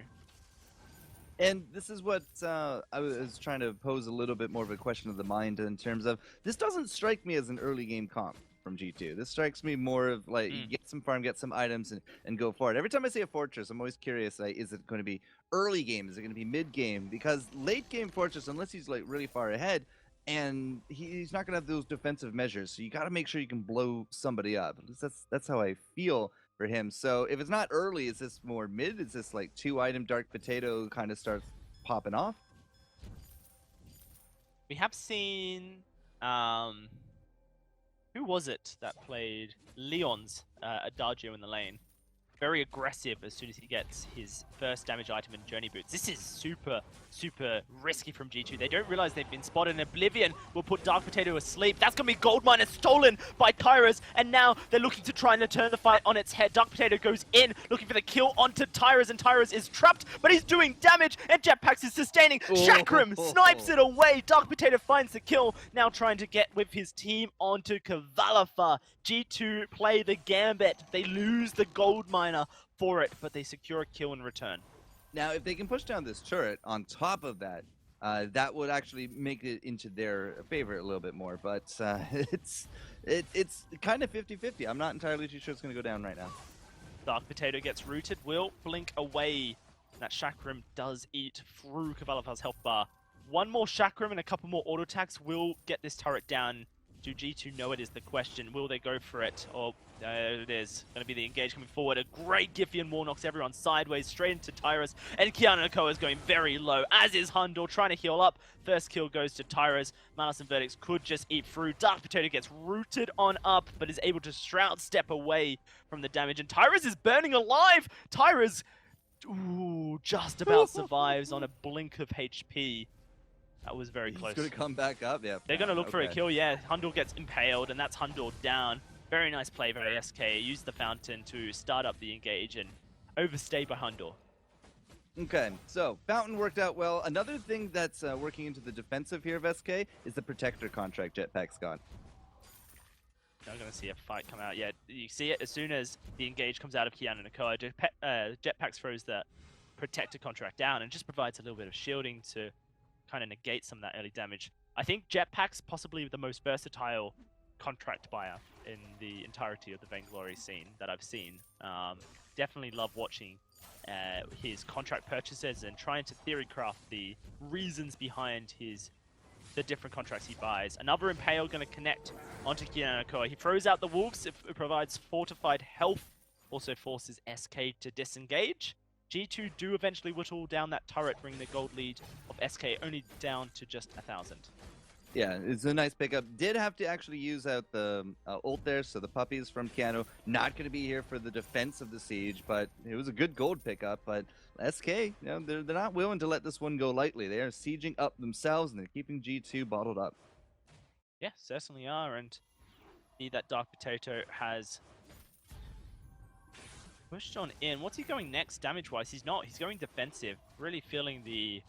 And this is what I was trying to pose a little bit more of a question of the mind in terms of, this doesn't strike me as an early game comp from G2. This strikes me more of like, you get some farm, get some items, and go forward. Every time I see a Fortress, I'm always curious, like, is it going to be early game? Is it going to be mid game? Because late game Fortress, unless he's like really far ahead, and he's not going to have those defensive measures, so you got to make sure you can blow somebody up. At least that's how I feel for him. So if it's not early, is this more mid? Is this like 2-item Dark Potato kind of starts popping off? We have seen who was it that played Leon's Adagio in the lane? Very aggressive as soon as he gets his first damage item in Journey Boots. This is super, super risky from G2. They don't realize they've been spotted, and Oblivion will put Dark Potato asleep. That's going to be Goldminer stolen by Tyrus, and now they're looking to try and turn the fight on its head. Dark Potato goes in, looking for the kill onto Tyrus, and Tyrus is trapped, but he's doing damage, and Jetpacks is sustaining. Chakram snipes it away. Dark Potato finds the kill, now trying to get with his team onto Kavalafa. G2 play the gambit. They lose the gold miner for it, but they secure a kill in return. Now, if they can push down this turret on top of that, that would actually make it into their favor a little bit more. But it's kind of 50-50. I'm not entirely too sure it's going to go down right now. Dark Potato gets rooted, will blink away. That Chakram does eat through Kavalafa's health bar. One more Chakram and a couple more auto attacks will get this turret down. Do G2 know it is the question? Will they go for it? Or it is going to be the engage coming forward. A great Giffian wall knocks everyone sideways straight into Tyrus. And Kiana Nakoa is going very low, as is Hundor trying to heal up. First kill goes to Tyrus. Manos and Verdicts could just eat through. Dark Potato gets rooted on up, but is able to Shroud Step away from the damage. And Tyrus is burning alive! Tyrus, just about survives on a blink of HP. That was very close. He's going to come back up, yeah. They're going to look for a kill, yeah. Hundor gets impaled, and that's Hundor down. Very nice play by SK. Use the fountain to start up the engage and overstay by Hundor. Okay, so fountain worked out well. Another thing that's working into the defensive here of SK is the protector contract Jetpack's got. Not going to see a fight come out yet. You see it as soon as the engage comes out of Kiana Nakoa. Jetpack throws the protector contract down and just provides a little bit of shielding to kind of negate some of that early damage. I think Jetpack's possibly the most versatile contract buyer in the entirety of the Vainglory scene that I've seen. Definitely love watching his contract purchases and trying to theory craft the reasons behind the different contracts he buys. Another Impale going to connect onto Kiana Nakoa. He throws out the wolves. It provides fortified health. Also forces SK to disengage. G2 do eventually whittle down that turret, bring the gold lead of SK only down to just 1,000. Yeah, it's a nice pickup. Did have to actually use out the ult there, so the puppies from Keanu not going to be here for the defense of the siege, but it was a good gold pickup. But SK, you know, they're not willing to let this one go lightly. They are sieging up themselves, and they're keeping G2 bottled up. Yeah, certainly are, and see that Dark Potato has pushed on in. What's he going next damage-wise? He's not. He's going defensive. Really feeling the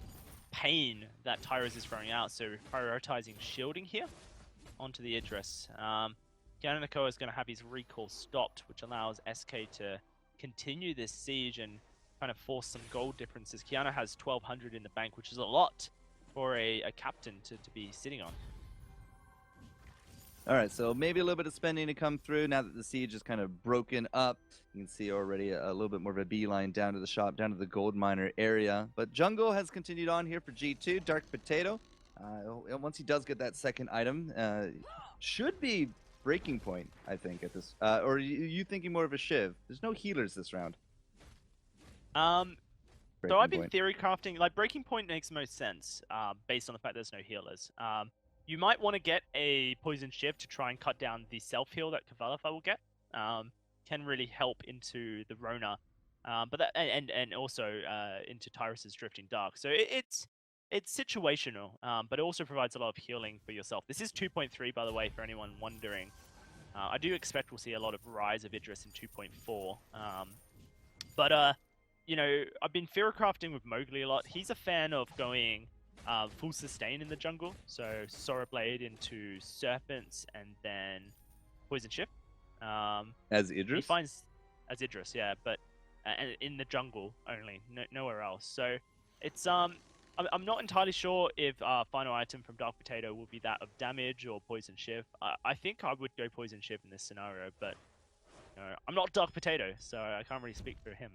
pain that Tyrus is throwing out, so prioritizing shielding here onto the Idris. Kiana Nakoa is going to have his recall stopped, which allows SK to continue this siege and kind of force some gold differences. Kiana has 1,200 in the bank, which is a lot for a captain to be sitting on. All right, so maybe a little bit of spending to come through now that the siege is kind of broken up. You can see already a little bit more of a beeline down to the shop, down to the gold miner area. But Jungle has continued on here for G2. Dark Potato, once he does get that second item, should be breaking point, I think, at this. Or are you thinking more of a Shiv? There's no healers this round. So I've been theory crafting, like breaking point makes most sense, based on the fact there's no healers. You might want to get a Poison Shiv to try and cut down the self-heal that Kavalafa will get. Can really help into the Rona, but that, and also into Tyrus's Drifting Dark. So it's it's situational, but it also provides a lot of healing for yourself. This is 2.3, by the way, for anyone wondering. I do expect we'll see a lot of rise of Idris in 2.4. But you know, I've been fear crafting with Mowgli a lot. He's a fan of going full sustain in the jungle, so Sora Blade into Serpents and then Poison Shift. As He Idris? finds as Idris, yeah, but in the jungle only, nowhere else. So it's I'm not entirely sure if final item from Dark Potato will be that of damage or Poison Shift. I think I would go Poison Shift in this scenario, but you know, I'm not Dark Potato, so I can't really speak for him.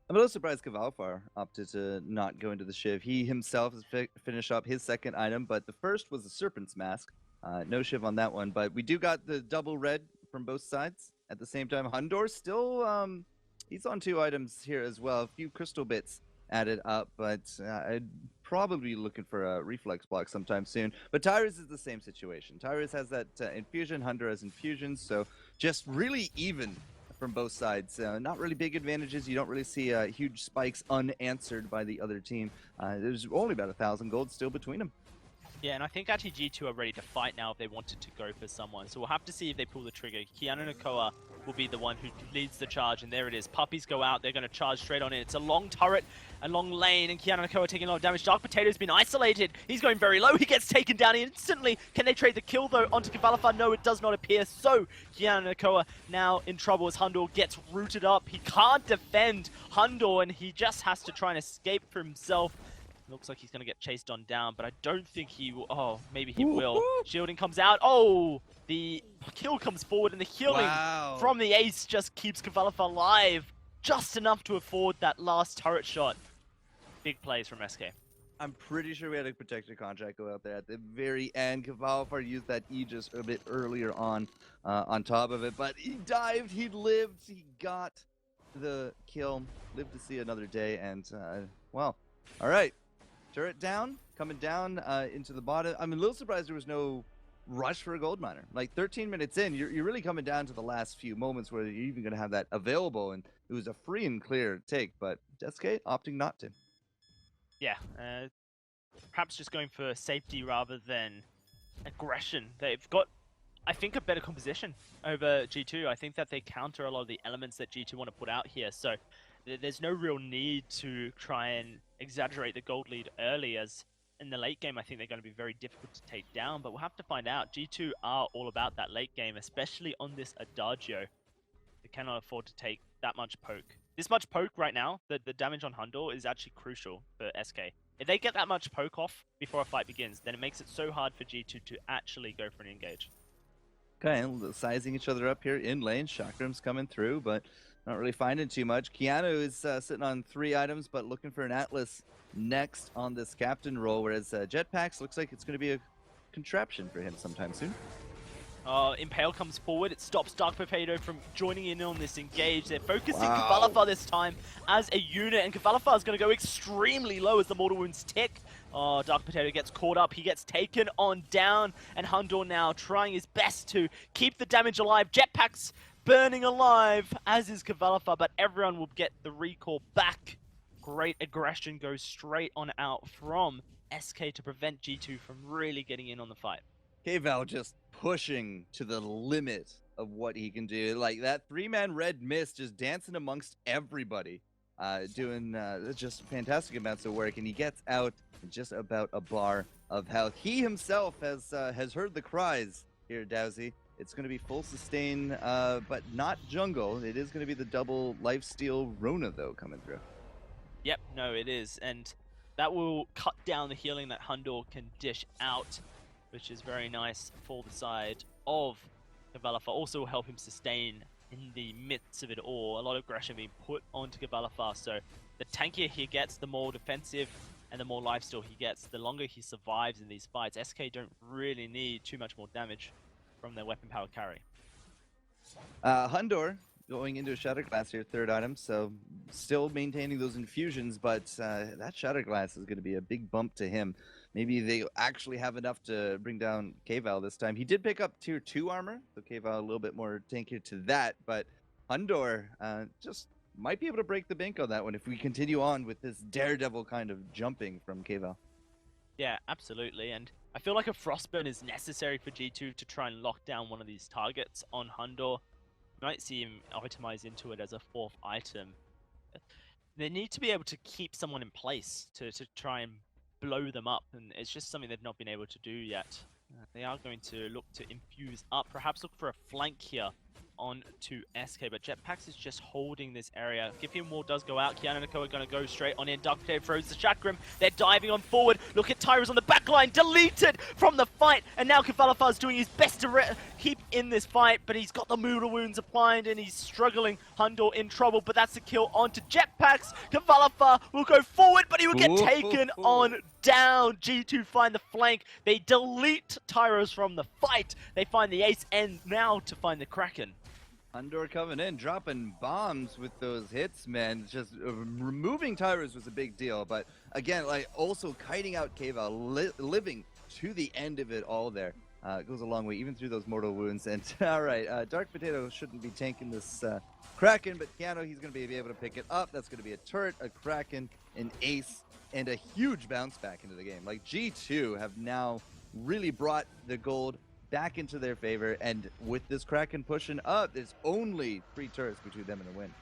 I'm a little surprised Kavalfar opted to not go into the Shiv. He himself has finished up his second item, but the first was the Serpent's Mask. No Shiv on that one, but we do got the double red from both sides. At the same time, Hundor still, he's on 2 items here as well. A few crystal bits added up, but I'd probably be looking for a reflex block sometime soon. But Tyrus is the same situation. Tyrus has that infusion, Hundor has infusions, so just really even from both sides. Not really big advantages. You don't really see huge spikes unanswered by the other team. There's only about 1,000 gold still between them. Yeah, and I think actually G2 are ready to fight now if they wanted to go for someone. So we'll have to see if they pull the trigger. Kiana Nakoa will be the one who leads the charge, and there it is. Puppies go out. They're going to charge straight on it. It's a long turret, a long lane, and Kiana Nakoa taking a lot of damage. Dark Potato's been isolated. He's going very low. He gets taken down instantly. Can they trade the kill, though, onto Kavalifar? No, it does not appear. So Kiana Nakoa now in trouble as Hundor gets rooted up. He can't defend Hundor, and he just has to try and escape for himself. Looks like he's going to get chased on down, but I don't think he will. Oh, maybe he will. Shielding comes out. Oh, the kill comes forward, and the healing from the ace just keeps Kavalifar alive. Just enough to afford that last turret shot. Big plays from SK. I'm pretty sure we had a protector contract go out there at the very end. Kavalfar used that Aegis a bit earlier on top of it, but he dived, he lived, he got the kill, lived to see another day, and, well, all right. Turret down, coming down into the bottom. I'm a little surprised there was no rush for a gold miner. Like 13 minutes in, you're really coming down to the last few moments where you're even going to have that available, and it was a free and clear take, but SK opting not to. Yeah, perhaps just going for safety rather than aggression. They've got, I think, a better composition over G2. I think that they counter a lot of the elements that G2 want to put out here, so there's no real need to try and exaggerate the gold lead early, as in the late game I think they're going to be very difficult to take down, but we'll have to find out. G2 are all about that late game, especially on this Adagio. They cannot afford to take that much poke. This much poke right now, the damage on Hundor is actually crucial for SK. If they get that much poke off before a fight begins, then it makes it so hard for G2 to actually go for an engage. Okay, sizing each other up here in lane. Chakram's coming through, but not really finding too much. Keanu is sitting on 3 items, but looking for an Atlas next on this captain role, whereas Jetpacks looks like it's going to be a contraption for him sometime soon. Impale comes forward. It stops Dark Potato from joining in on this engage. They're focusing Kavalifar this time as a unit, and Kavalifar is going to go extremely low as the Mortal Wounds tick. Oh, Dark Potato gets caught up. He gets taken on down, and Hundor now trying his best to keep the damage alive. Jetpacks burning alive, as is Kavalifar, but everyone will get the recall back. Great aggression goes straight on out from SK to prevent G2 from really getting in on the fight. K-Val just pushing to the limit of what he can do. Like that 3-man red mist just dancing amongst everybody, doing just fantastic amounts of work, and he gets out in just about a bar of health. He himself has heard the cries here, Dowsy. It's going to be full sustain, but not jungle. It is going to be the double lifesteal Rona, though, coming through. Yep, no, it is. And that will cut down the healing that Hundor can dish out, which is very nice for the side of Kavalifar. Also will help him sustain in the midst of it all. A lot of aggression being put onto Kavalifar, so the tankier he gets, the more defensive and the more lifesteal he gets, the longer he survives in these fights. SK don't really need too much more damage from their weapon power carry. Hundor going into a Shatterglass here, 3rd item, so still maintaining those infusions, but that Shatterglass is going to be a big bump to him. Maybe they actually have enough to bring down K-Val this time. He did pick up tier 2 armor, so K-Val a little bit more tankier to that, but Hundor just might be able to break the bank on that one if we continue on with this daredevil kind of jumping from K-Val. Yeah, absolutely. And I feel like a Frostburn is necessary for G2 to try and lock down one of these targets on Hundor. You might see him itemize into it as a 4th item. They need to be able to keep someone in place to try and blow them up, and it's just something they've not been able to do yet. They are going to look to infuse up, perhaps look for a flank here on to SK, but Jetpacks is just holding this area. Give him more does go out. Kiana and Nako are going to go straight on in. Dark Cave throws the Chakram. They're diving on forward. Look at Tyrus on the back line, deleted from the fight, and now Kavalafar's doing his best to keep in this fight, but he's got the Moodle wounds applied and he's struggling. Hundor in trouble, but that's a kill onto Jetpacks. Kavalafar will go forward, but he will get taken on down. G2 find the flank. They delete Tyros from the fight. They find the ace, and now to find the Kraken. Hundor coming in, dropping bombs with those hits, man. Just removing Tyrus was a big deal, but again, like also kiting out Keva, living to the end of it all there. It goes a long way, even through those mortal wounds. And all right, Dark Potato shouldn't be tanking this Kraken, but Keanu, he's going to be able to pick it up. That's going to be a turret, a Kraken, an ace, and a huge bounce back into the game. Like G2 have now really brought the gold back into their favor, and with this Kraken pushing up, there's only 3 turrets between them and a win.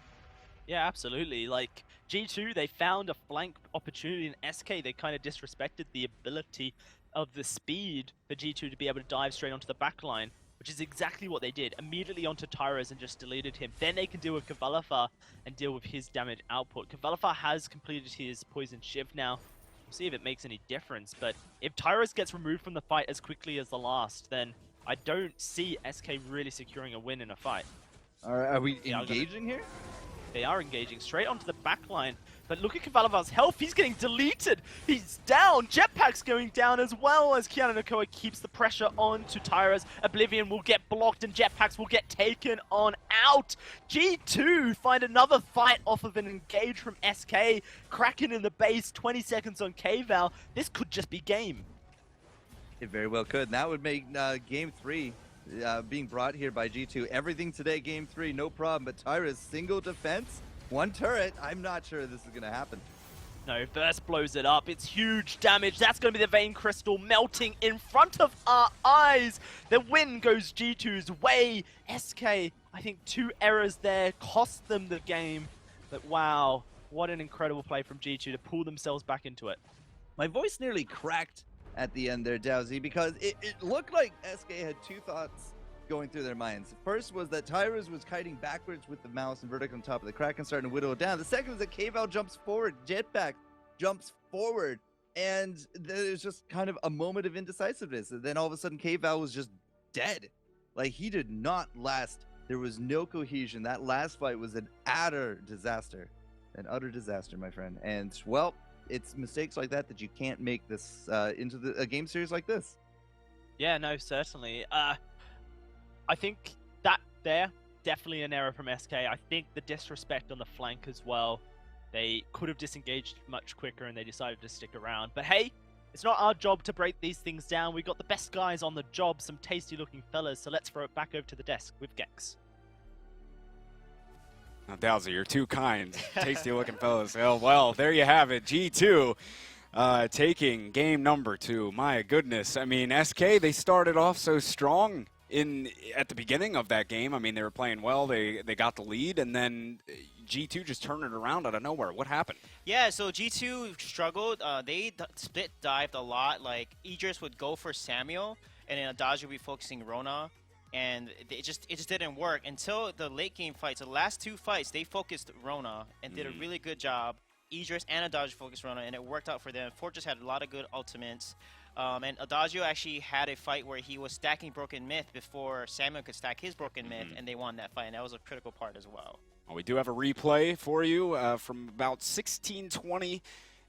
Yeah, absolutely. Like, G2, they found a flank opportunity in SK. They kind of disrespected the ability of the speed for G2 to be able to dive straight onto the back line, which is exactly what they did. Immediately onto Tyros and just deleted him. Then they can deal with Kavalafar and deal with his damage output. Kavalafar has completed his Poison Shiv now. We'll see if it makes any difference, but if Tyros gets removed from the fight as quickly as the last, then I don't see SK really securing a win in a fight. Are we engaging here? They are engaging straight onto the back line, but look at Kavalavar's health. He's getting deleted. He's down. Jetpack's going down as well as Kiana Nakoa keeps the pressure on to Tyros. Oblivion will get blocked and Jetpacks will get taken on out. G2 find another fight off of an engage from SK. Kraken in the base, 20 seconds on K-Val. This could just be game. It very well could. And that would make game 3 being brought here by G2. Everything today, game 3, no problem. But Tyra's single defense, 1 turret. I'm not sure this is going to happen. No, Burst blows it up. It's huge damage. That's going to be the Vein Crystal melting in front of our eyes. The win goes G2's way. SK, I think 2 errors there cost them the game. But wow, what an incredible play from G2 to pull themselves back into it. My voice nearly cracked at the end there, Dowsy, because it looked like SK had 2 thoughts going through their minds. The first was that Tyrus was kiting backwards with the mouse and vertical on top of the Kraken, starting to whittle it down. The second was that K-Val jumps forward, Jetpack jumps forward, and there's just kind of a moment of indecisiveness. And then all of a sudden, K-Val was just dead. Like, he did not last. There was no cohesion. That last fight was an utter disaster. An utter disaster, my friend. And, well, it's mistakes like that that you can't make this into a game series like this. Yeah, no, certainly. I think that there, definitely an error from SK. I think the disrespect on the flank as well. They could have disengaged much quicker and they decided to stick around. But hey, it's not our job to break these things down. We got the best guys on the job, some tasty looking fellas. So let's throw it back over to the desk with Gex. Now, Dowsy, you're too kind. Tasty looking fellas. Well, there you have it. G2 taking game number 2. My goodness. I mean, SK, they started off so strong at the beginning of that game. I mean, they were playing well. They got the lead, and then G2 just turned it around out of nowhere. What happened? Yeah, so G2 struggled. They split dived a lot. Like, Idris would go for Samuel, and then Adagio would be focusing Rona. And it just didn't work until the late game fights. The last 2 fights, they focused Rona and did a really good job. Idris and Adagio focused Rona, and it worked out for them. Fortress had a lot of good ultimates. And Adagio actually had a fight where he was stacking Broken Myth before Samuel could stack his Broken Myth, and they won that fight, and that was a critical part as well. Well, we do have a replay for you from about 16:20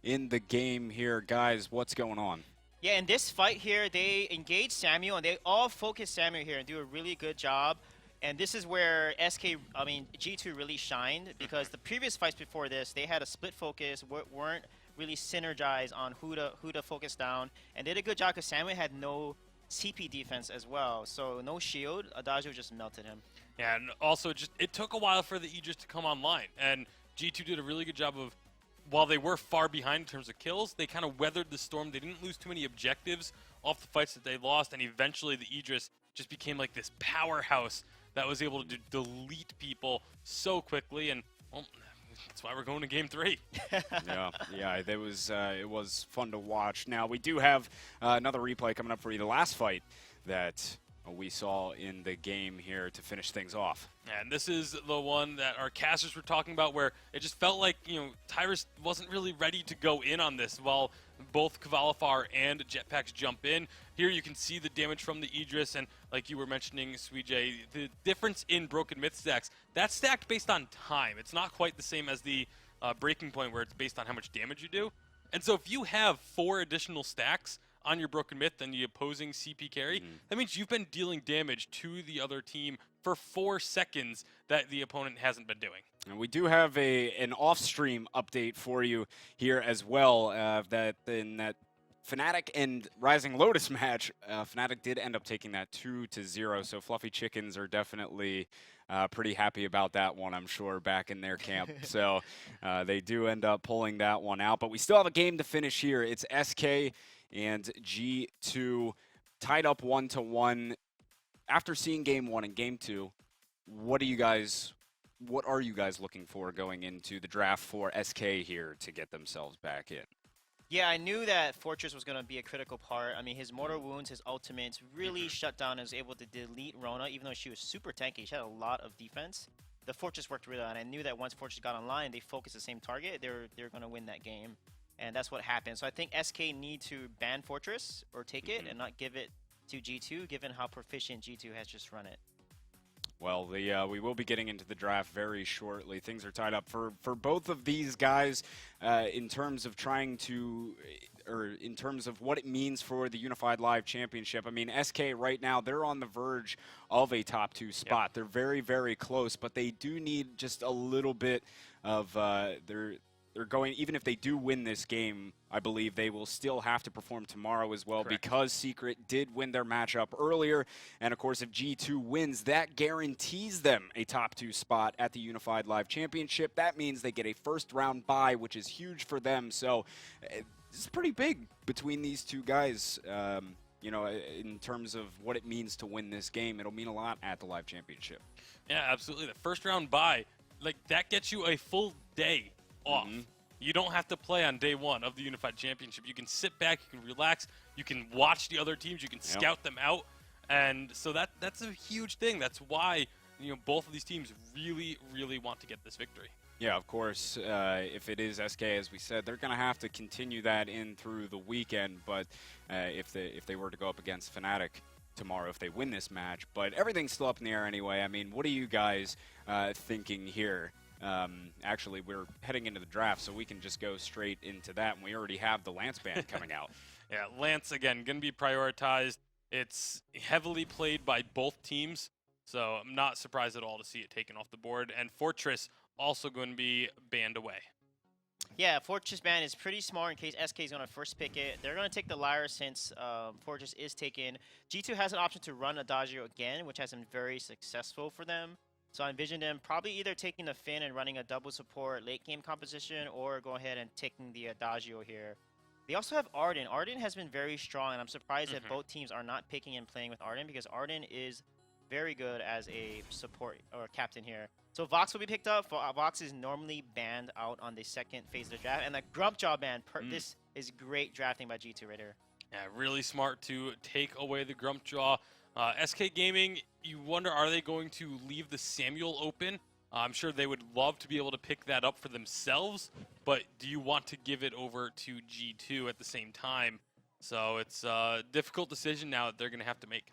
in the game here. Guys, what's going on? Yeah, in this fight here, they engage Samuel, and they all focus Samuel here and do a really good job. And this is where G2 really shined, because the previous fights before this, they had a split focus, weren't really synergized on who to focus down, and did a good job because Samuel had no CP defense as well, so no shield. Adagio just melted him. Yeah, and also it took a while for the Aegis to come online, and G2 did a really good job of while they were far behind in terms of kills, they kind of weathered the storm. They didn't lose too many objectives off the fights that they lost, and eventually the Idris just became like this powerhouse that was able to delete people so quickly, and well, that's why we're going to Game 3. yeah, it was fun to watch. Now, we do have another replay coming up for you, the last fight that we saw in the game here to finish things off. And this is the one that our casters were talking about, where it just felt like, Tyrus wasn't really ready to go in on this while both Kvalifar and Jetpacks jump in. Here you can see the damage from the Idris, and like you were mentioning, Suijay, the difference in Broken Myth stacks, that's stacked based on time. It's not quite the same as the Breaking Point, where it's based on how much damage you do. And so if you have 4 additional stacks on your Broken Myth and the opposing CP carry, that means you've been dealing damage to the other team for 4 seconds that the opponent hasn't been doing. And we do have an off-stream update for you here as well, that in that Fnatic and Rising Lotus match, Fnatic did end up taking that 2-0, so Fluffy Chickens are definitely pretty happy about that one, I'm sure, back in their camp. So they do end up pulling that one out, but we still have a game to finish here. It's SK and G2 tied up 1-1. After seeing Game 1 and Game 2, what are you guys looking for going into the draft for SK here to get themselves back in? Yeah, I knew that Fortress was going to be a critical part. I mean, his mortar wounds, his ultimates really shut down and was able to delete Rona, even though she was super tanky. She had a lot of defense. The Fortress worked really well, and I knew that once Fortress got online, they focused the same target, they're going to win that game. And that's what happened. So I think SK need to ban Fortress or take it and not give it to G2, given how proficient G2 has just run it. Well, we will be getting into the draft very shortly. Things are tied up for both of these guys in terms of trying to, or in terms of what it means for the Unified Live Championship. I mean, SK right now, they're on the verge of a top 2 spot. Yep. They're very, very close, but they do need just a little bit of they're going, even if they do win this game, I believe they will still have to perform tomorrow as well. Correct. Because Secret did win their matchup earlier. And of course, if G2 wins, that guarantees them a top 2 spot at the Unified Live Championship. That means they get a first round bye, which is huge for them. So it's pretty big between these two guys. In terms of what it means to win this game, it'll mean a lot at the Live Championship. Yeah, absolutely. The first round bye, like that gets you a full day off. You don't have to play on day 1 of the Unified Championship. You can sit back, you can relax, you can watch the other teams, you can scout them out, and so that's a huge thing. That's why both of these teams really, really want to get this victory. Yeah, of course. If it is SK, as we said, they're going to have to continue that in through the weekend. But if they were to go up against Fnatic tomorrow, if they win this match, but everything's still up in the air anyway. I mean, what are you guys thinking here? Actually, we're heading into the draft, so we can just go straight into that, and we already have the Lance ban coming out. Yeah, Lance, again, going to be prioritized. It's heavily played by both teams, so I'm not surprised at all to see it taken off the board. And Fortress also going to be banned away. Yeah, Fortress ban is pretty smart in case SK is going to first pick it. They're going to take the Lyra since Fortress is taken. G2 has an option to run Adagio again, which has been very successful for them. So I envision them probably either taking the Finn and running a double support late game composition, or go ahead and taking the Adagio here. They also have Arden. Arden has been very strong, and I'm surprised that both teams are not picking and playing with Arden, because Arden is very good as a support or captain here. So Vox will be picked up. Vox is normally banned out on the second phase of the draft, and the Grumpjaw ban. This is great drafting by G2 right here. Yeah, really smart to take away the Grumpjaw. SK Gaming, you wonder, are they going to leave the Samuel open? I'm sure they would love to be able to pick that up for themselves, but do you want to give it over to G2 at the same time? So it's a difficult decision now that they're going to have to make.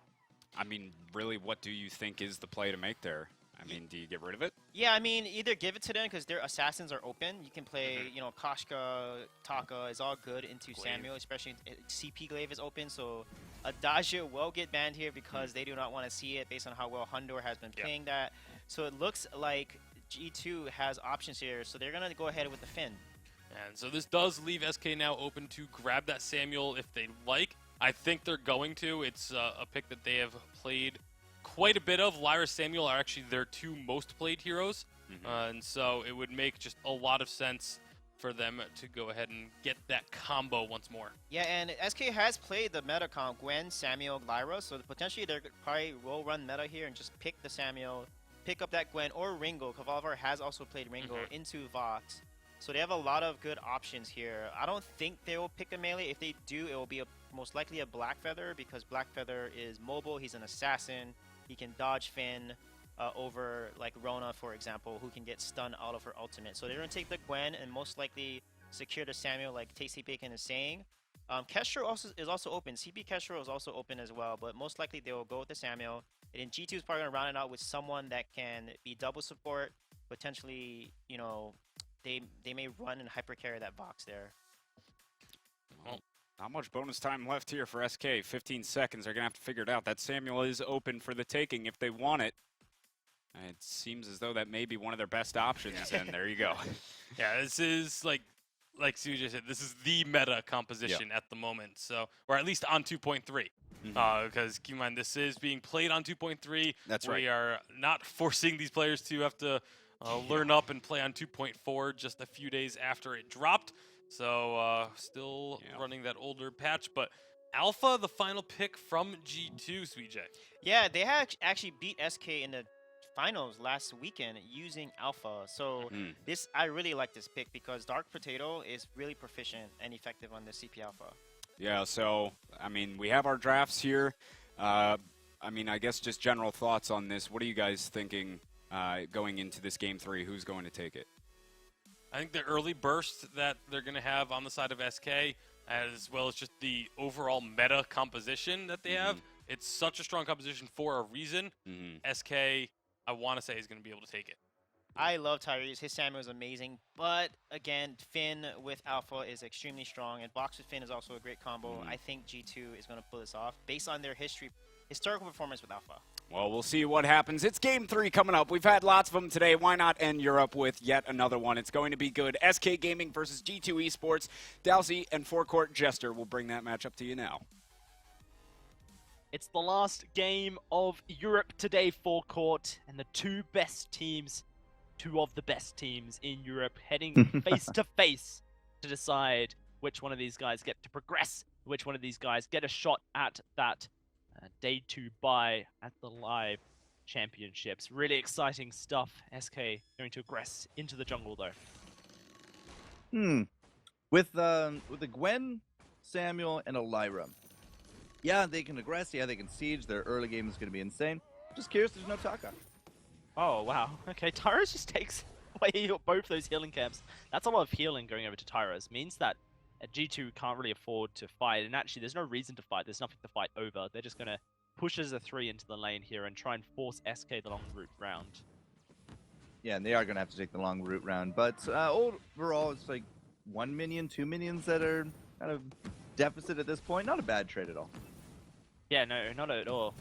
I mean, really, what do you think is the play to make there? I mean, do you get rid of it? Yeah, I mean, either give it to them because their assassins are open. You can play, Koshka, Taka is all good into Glaive. Samuel, especially CP Glaive is open. So Adagio will get banned here because they do not want to see it based on how well Hundor has been playing that. So it looks like G2 has options here. So they're going to go ahead with the Finn. And so this does leave SK now open to grab that Samuel if they like. I think they're going to. It's a pick that they have played quite a bit of. Lyra, Samuel are actually their 2 most played heroes. And so it would make just a lot of sense for them to go ahead and get that combo once more. Yeah, and SK has played the meta comp Gwen, Samuel, Lyra, so potentially they probably will run meta here and just pick the Samuel, pick up that Gwen or Ringo. Cavalvar has also played Ringo into Vox, so they have a lot of good options here. I don't think they will pick a melee. If they do, it will be most likely a Black Feather, because Black Feather is mobile, he's an assassin, he can dodge Finn over like Rona, for example, who can get stunned out of her ultimate. So they're going to take the Gwen and most likely secure the Samuel, like Tasty Bacon is saying. Kestrel is also open. CP Kestrel is also open as well, but most likely they will go with the Samuel. And then G2 is probably going to round it out with someone that can be double support. Potentially, you know, they may run and hyper carry that box there. Well, not much bonus time left here for SK. 15 seconds. They're going to have to figure it out. That Samuel is open for the taking if they want it. It seems as though that may be one of their best options, and there you go. Yeah, this is like Suja said, this is the meta composition at the moment. So, or at least on 2.3, because keep in mind this is being played on 2.3. That's right. We are not forcing these players to have to learn up and play on 2.4 just a few days after it dropped. So, still running that older patch, but Alpha, the final pick from G2, Sweet J. Yeah, they have actually beat SK in the finals last weekend using Alpha. So this, I really like this pick because Dark Potato is really proficient and effective on the CP Alpha. Yeah, so, I mean, we have our drafts here. I mean, I guess just general thoughts on this. What are you guys thinking going into this Game 3? Who's going to take it? I think the early burst that they're going to have on the side of SK, as well as just the overall meta composition that they have, it's such a strong composition for a reason. SK, I want to say, is going to be able to take it. I love Tyrese. His Samuel is amazing. But, again, Finn with Alpha is extremely strong. And Box with Finn is also a great combo. I think G2 is going to pull this off based on their historical performance with Alpha. Well, we'll see what happens. It's Game 3 coming up. We've had lots of them today. Why not end Europe with yet another one? It's going to be good. SK Gaming versus G2 Esports. Dowsey and Forecourt Jester will bring that matchup to you now. It's the last game of Europe today, Forecourt, and the two of the best teams in Europe heading face to face to decide which one of these guys get to progress, which one of these guys get a shot at that day 2 bye at the live championships. Really exciting stuff. SK going to aggress into the jungle though. With the Gwen, Samuel, and a Lyra. Yeah, they can aggress. Yeah, they can siege. Their early game is going to be insane. Just curious, there's no Taka. Oh, wow. Okay, Tyros just takes away both those healing camps. That's a lot of healing going over to Tyros. Means that G2 can't really afford to fight. And actually, there's no reason to fight. There's nothing to fight over. They're just going to push as a 3 into the lane here and try and force SK the long route round. Yeah, and they are going to have to take the long route round. But overall, it's like 1 minion, 2 minions that are kind of deficit at this point. Not a bad trade at all. Yeah, no, not at all.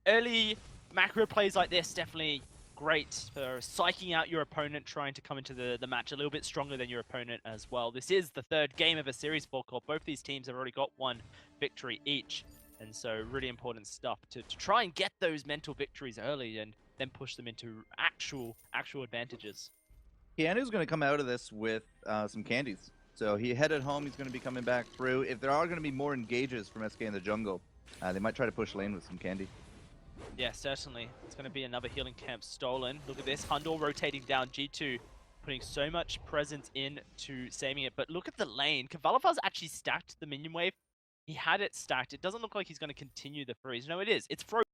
Early macro plays like this, definitely great for psyching out your opponent, trying to come into the match a little bit stronger than your opponent as well. This is the third game of a series for Forecourt. Both these teams have already got 1 victory each. And so really important stuff to try and get those mental victories early and then push them into actual advantages. Keanu's going to come out of this with some candies. So he headed home. He's going to be coming back through. If there are going to be more engages from SK in the jungle, they might try to push lane with some candy. Yeah, certainly. It's going to be another healing camp stolen. Look at this. Hundor rotating down. G2 putting so much presence into saving it. But look at the lane. Kavalavar's actually stacked the minion wave. He had it stacked. It doesn't look like he's going to continue the freeze. No, it is. It's frozen.